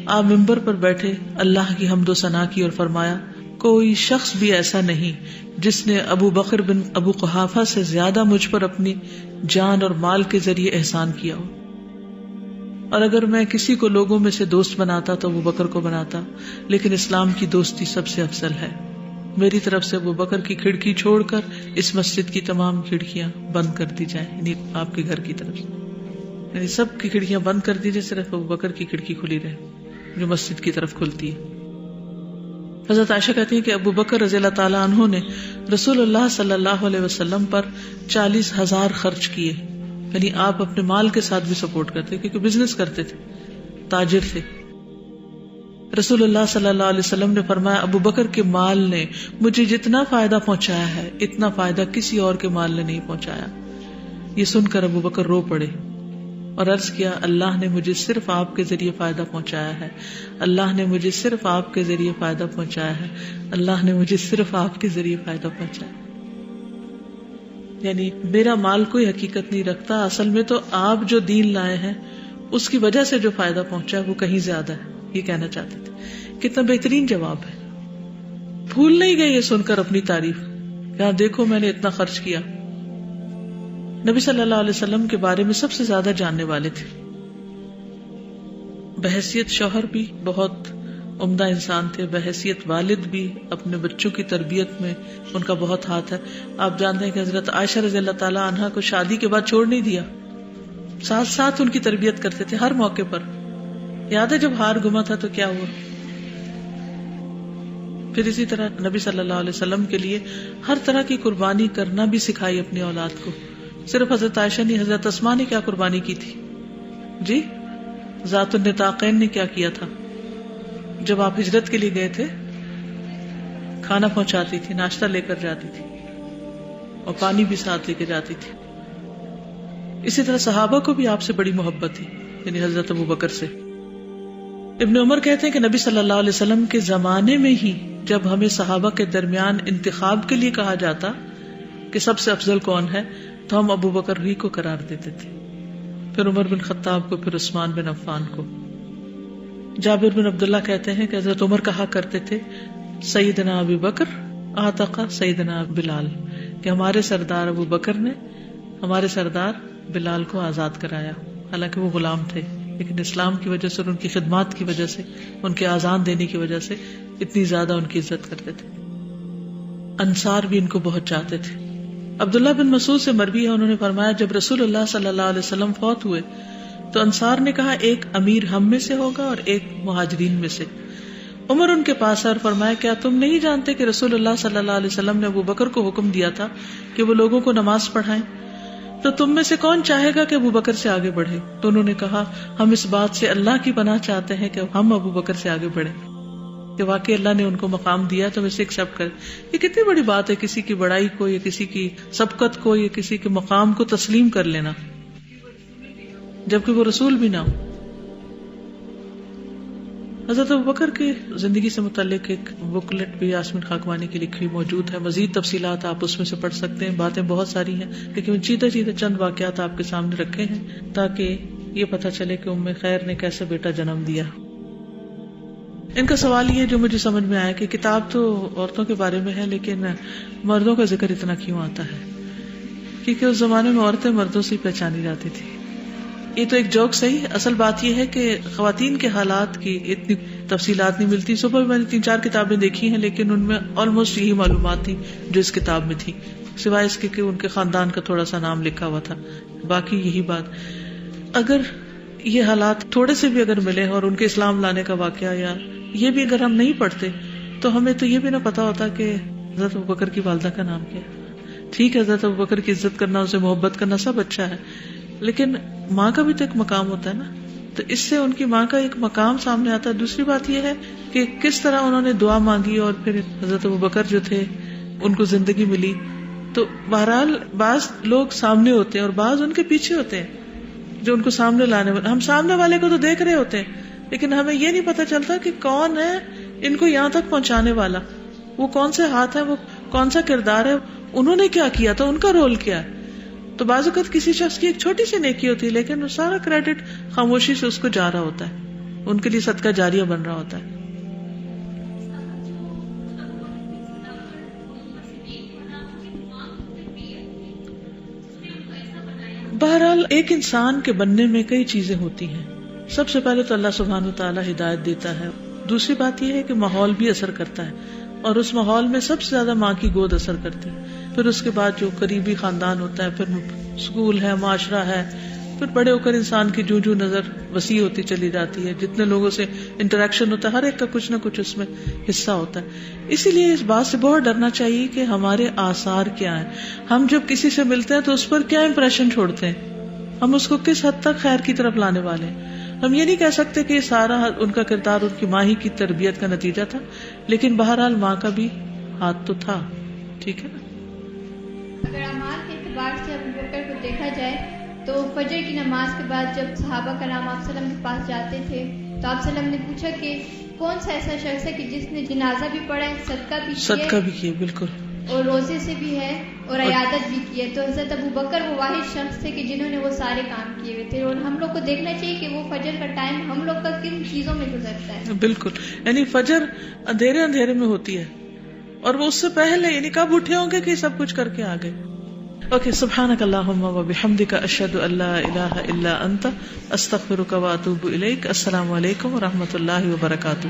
آپ ممبر پر بیٹھے اللہ کی حمد و ثنا کی اور فرمایا کوئی شخص بھی ایسا نہیں جس نے ابو بکر بن ابو قحافہ سے زیادہ مجھ پر اپنی جان اور مال کے ذریعے احسان کیا ہو, اور اگر میں کسی کو لوگوں میں سے دوست بناتا تو ابو بکر کو بناتا, لیکن اسلام کی دوستی سب سے افضل ہے. میری طرف سے ابو بکر کی کھڑکی چھوڑ کر اس مسجد کی تمام کھڑکیاں بند کر دی جائیں, یعنی آپ کے گھر کی طرف سے, یعنی سب کی کھڑکیاں بند کر دی جائیں, صرف ابو بکر کی کھڑکی کھلی رہے جو مسجد کی طرف کھلتی ہے. حضرت عائشہ کہتی ہے کہ ابو بکر رضی اللہ تعالیٰ عنہ نے رسول اللہ صلی اللہ علیہ وسلم پر 40,000 خرچ کیے, یعنی آپ اپنے مال کے ساتھ بھی سپورٹ کرتے کیونکہ بزنس کرتے تھے, تاجر تھے. رسول اللہ صلی اللہ علیہ وسلم نے فرمایا ابو بکر کے مال نے مجھے جتنا فائدہ پہنچایا ہے اتنا فائدہ کسی اور کے مال نے نہیں پہنچایا. یہ سن کر ابو بکر رو پڑے اور عرض کیا اللہ نے مجھے صرف آپ کے ذریعے فائدہ پہنچایا ہے, اللہ نے مجھے صرف آپ کے ذریعے فائدہ پہنچایا ہے, اللہ نے مجھے صرف آپ کے ذریعے فائدہ پہنچایا. یعنی میرا مال کوئی حقیقت نہیں رکھتا, اصل میں تو آپ جو دین لائے ہیں اس کی وجہ سے جو فائدہ پہنچا وہ کہیں زیادہ ہے, یہ کہنا چاہتے تھے. کتنا بہترین جواب ہے. بھول نہیں گئے یہ سن کر اپنی تعریف, یہاں دیکھو میں نے اتنا خرچ کیا. نبی صلی اللہ علیہ وسلم کے بارے میں سب سے زیادہ جاننے والے تھے. بحیثیت شوہر بھی بہت عمدہ انسان تھے, بحیثیت والد بھی اپنے بچوں کی تربیت میں ان کا بہت ہاتھ ہے. آپ جانتے ہیں کہ حضرت عائشہ رضی اللہ تعالی عنہا کو شادی کے بعد چھوڑ نہیں دیا, ساتھ ساتھ ان کی تربیت کرتے تھے ہر موقع پر. یاد ہے جب ہار گما تھا تو کیا ہوا. پھر اسی طرح نبی صلی اللہ علیہ وسلم کے لیے ہر طرح کی قربانی کرنا بھی سکھائی اپنی اولاد کو. صرف حضرت عائشہ نے, حضرت اسماء نے کیا قربانی کی تھی جی, ذات النطاقین نے کیا کیا تھا. جب آپ ہجرت کے لیے گئے تھے کھانا پہنچاتی تھی, ناشتہ لے کر جاتی تھی اور پانی بھی ساتھ لے کے جاتی تھی. اسی طرح صحابہ کو بھی آپ سے بڑی محبت تھی, یعنی حضرت ابو بکر سے. ابن عمر کہتے ہیں کہ نبی صلی اللہ علیہ وسلم کے زمانے میں ہی جب ہمیں صحابہ کے درمیان انتخاب کے لیے کہا جاتا کہ سب سے افضل کون ہے تو ہم ابو بکر ہی کو قرار دیتے تھے, پھر عمر بن خطاب کو, پھر عثمان بن عفان کو. جابر بن عبداللہ کہتے ہیں کہ حضرت عمر کہا کرتے تھے سیدنا ابو بکر اعتق سیدنا بلال, کہ ہمارے سردار ابو بکر نے ہمارے سردار بلال کو آزاد کرایا. حالانکہ وہ غلام تھے لیکن اسلام کی وجہ سے اور ان کی خدمات کی وجہ سے, ان کے آزان دینے کی وجہ سے اتنی زیادہ ان کی عزت کرتے تھے. انصار بھی ان کو بہت چاہتے تھے. عبداللہ بن مسعود سے مروی ہے, انہوں نے فرمایا جب رسول اللہ صلی اللہ علیہ وسلم فوت ہوئے تو انصار نے کہا ایک امیر ہم میں سے ہوگا اور ایک مہاجرین میں سے. عمر ان کے پاس آئے اور فرمایا کیا تم نہیں جانتے کہ رسول اللہ صلی اللہ علیہ وسلم نے ابو بکر کو حکم دیا تھا کہ وہ لوگوں کو نماز پڑھائیں, تو تم میں سے کون چاہے گا کہ ابو بکر سے آگے بڑھے؟ تو انہوں نے کہا ہم اس بات سے اللہ کی پناہ چاہتے ہیں کہ ہم ابو بکر سے آگے بڑھیں, کہ واقعی اللہ نے ان کو مقام دیا تو اسے ایکسپٹ کریں. یہ کتنی بڑی بات ہے کسی کی بڑائی کو یا کسی کی سبقت کو یا کسی کے مقام کو تسلیم کر لینا جبکہ وہ رسول بھی نہ ہو. حضرت ابوبکر کی زندگی سے متعلق ایک بکلیٹ بھی یاسمین خاکوانی کی لکھی موجود ہے, مزید تفصیلات آپ اس میں سے پڑھ سکتے ہیں. باتیں بہت ساری ہیں لیکن چیتے چند واقعات آپ کے سامنے رکھے ہیں تاکہ یہ پتہ چلے کہ ام خیر نے کیسے بیٹا جنم دیا. ان کا سوال یہ جو مجھے سمجھ میں آیا کہ کتاب تو عورتوں کے بارے میں ہے لیکن مردوں کا ذکر اتنا کیوں آتا ہے, کیونکہ اس زمانے میں عورتیں مردوں سے پہچانی جاتی تھی. یہ تو ایک جوک صحیح, اصل بات یہ ہے کہ خواتین کے حالات کی اتنی تفصیلات نہیں ملتی. صبح میں نے 3-4 کتابیں دیکھی ہیں لیکن ان میں آلموسٹ یہی معلومات تھی جو اس کتاب میں تھی, سوائے اس کے کہ ان کے خاندان کا تھوڑا سا نام لکھا ہوا تھا, باقی یہی بات. اگر یہ حالات تھوڑے سے بھی اگر ملے اور ان کے اسلام لانے کا واقعہ یا یہ بھی اگر ہم نہیں پڑھتے تو ہمیں تو یہ بھی نہ پتا ہوتا کہ حضرت ابوبکر کی والدہ کا نام کیا. ٹھیک ہے حضرت ابوبکر کی عزت کرنا, اسے محبت کرنا سب اچھا ہے, لیکن ماں کا بھی تو ایک مقام ہوتا ہے نا, تو اس سے ان کی ماں کا ایک مقام سامنے آتا ہے. دوسری بات یہ ہے کہ کس طرح انہوں نے دعا مانگی اور پھر حضرت ابوبکر جو تھے ان کو زندگی ملی. تو بہرحال بعض لوگ سامنے ہوتے ہیں اور بعض ان کے پیچھے ہوتے ہیں جو ان کو سامنے لانے والے. ہم سامنے والے کو تو دیکھ رہے ہوتے ہیں لیکن ہمیں یہ نہیں پتا چلتا کہ کون ہے ان کو یہاں تک پہنچانے والا, وہ کون سے ہاتھ ہے, وہ کون سا کردار ہے, انہوں نے کیا کیا تھا, ان کا رول کیا ہے. تو بعض اوقات کسی شخص کی ایک چھوٹی سی نیکی ہوتی ہے لیکن وہ سارا کریڈٹ خاموشی سے اس کو جا رہا ہوتا ہے, ان کے لیے صدقہ جاریہ بن رہا ہوتا ہے. بہرحال ایک انسان کے بننے میں کئی چیزیں ہوتی ہیں. سب سے پہلے تو اللہ سبحانہ وتعالی ہدایت دیتا ہے. دوسری بات یہ ہے کہ ماحول بھی اثر کرتا ہے اور اس ماحول میں سب سے زیادہ ماں کی گود اثر کرتی ہے. پھر اس کے بعد جو قریبی خاندان ہوتا ہے, پھر اسکول ہے, معاشرہ ہے, پھر بڑے ہو کر انسان کی جو نظر وسیع ہوتی چلی جاتی ہے, جتنے لوگوں سے انٹریکشن ہوتا ہے ہر ایک کا کچھ نہ کچھ اس میں حصہ ہوتا ہے. اسی لیے اس بات سے بہت ڈرنا چاہیے کہ ہمارے آثار کیا ہیں. ہم جب کسی سے ملتے ہیں تو اس پر کیا امپریشن چھوڑتے ہیں, ہم اس کو کس حد تک خیر کی طرف لانے والے ہیں. ہم یہ نہیں کہہ سکتے کہ سارا ان کا کردار ان کی ماں ہی کی تربیت کا نتیجہ تھا، لیکن بہرحال ماں کا بھی ہاتھ تو تھا. ٹھیک ہے نا. اگر اعمال کے اعتبار سے ابو بکر کو دیکھا جائے تو فجر کی نماز کے بعد جب صحابہ کرام آپ وسلم کے پاس جاتے تھے تو آپ وسلم نے پوچھا کہ کون سا ایسا شخص ہے کہ جس نے جنازہ بھی پڑھا ہے، صدقہ بھی کیا، بالکل، اور روزے سے بھی ہے اور عیادت بھی کی ہے. تو حضرت ابو بکر وہ واحد شخص تھے کہ جنہوں نے وہ سارے کام کیے ہوئے تھے. اور ہم لوگ کو دیکھنا چاہیے کہ وہ فجر کا ٹائم ہم لوگ کا کن چیزوں میں گزرتا ہے. بالکل، یعنی فجر اندھیرے میں ہوتی ہے اور وہ اس سے پہلے یعنی کب اٹھے ہوں گے کہ سب کچھ کر کے آ گئے. اوکے، سبحانک اللہم و بحمدک، اشہد ان لا الہ الا انت، استغفرک و اتوب الیک. السلام علیکم و رحمۃ اللہ وبرکاتہ.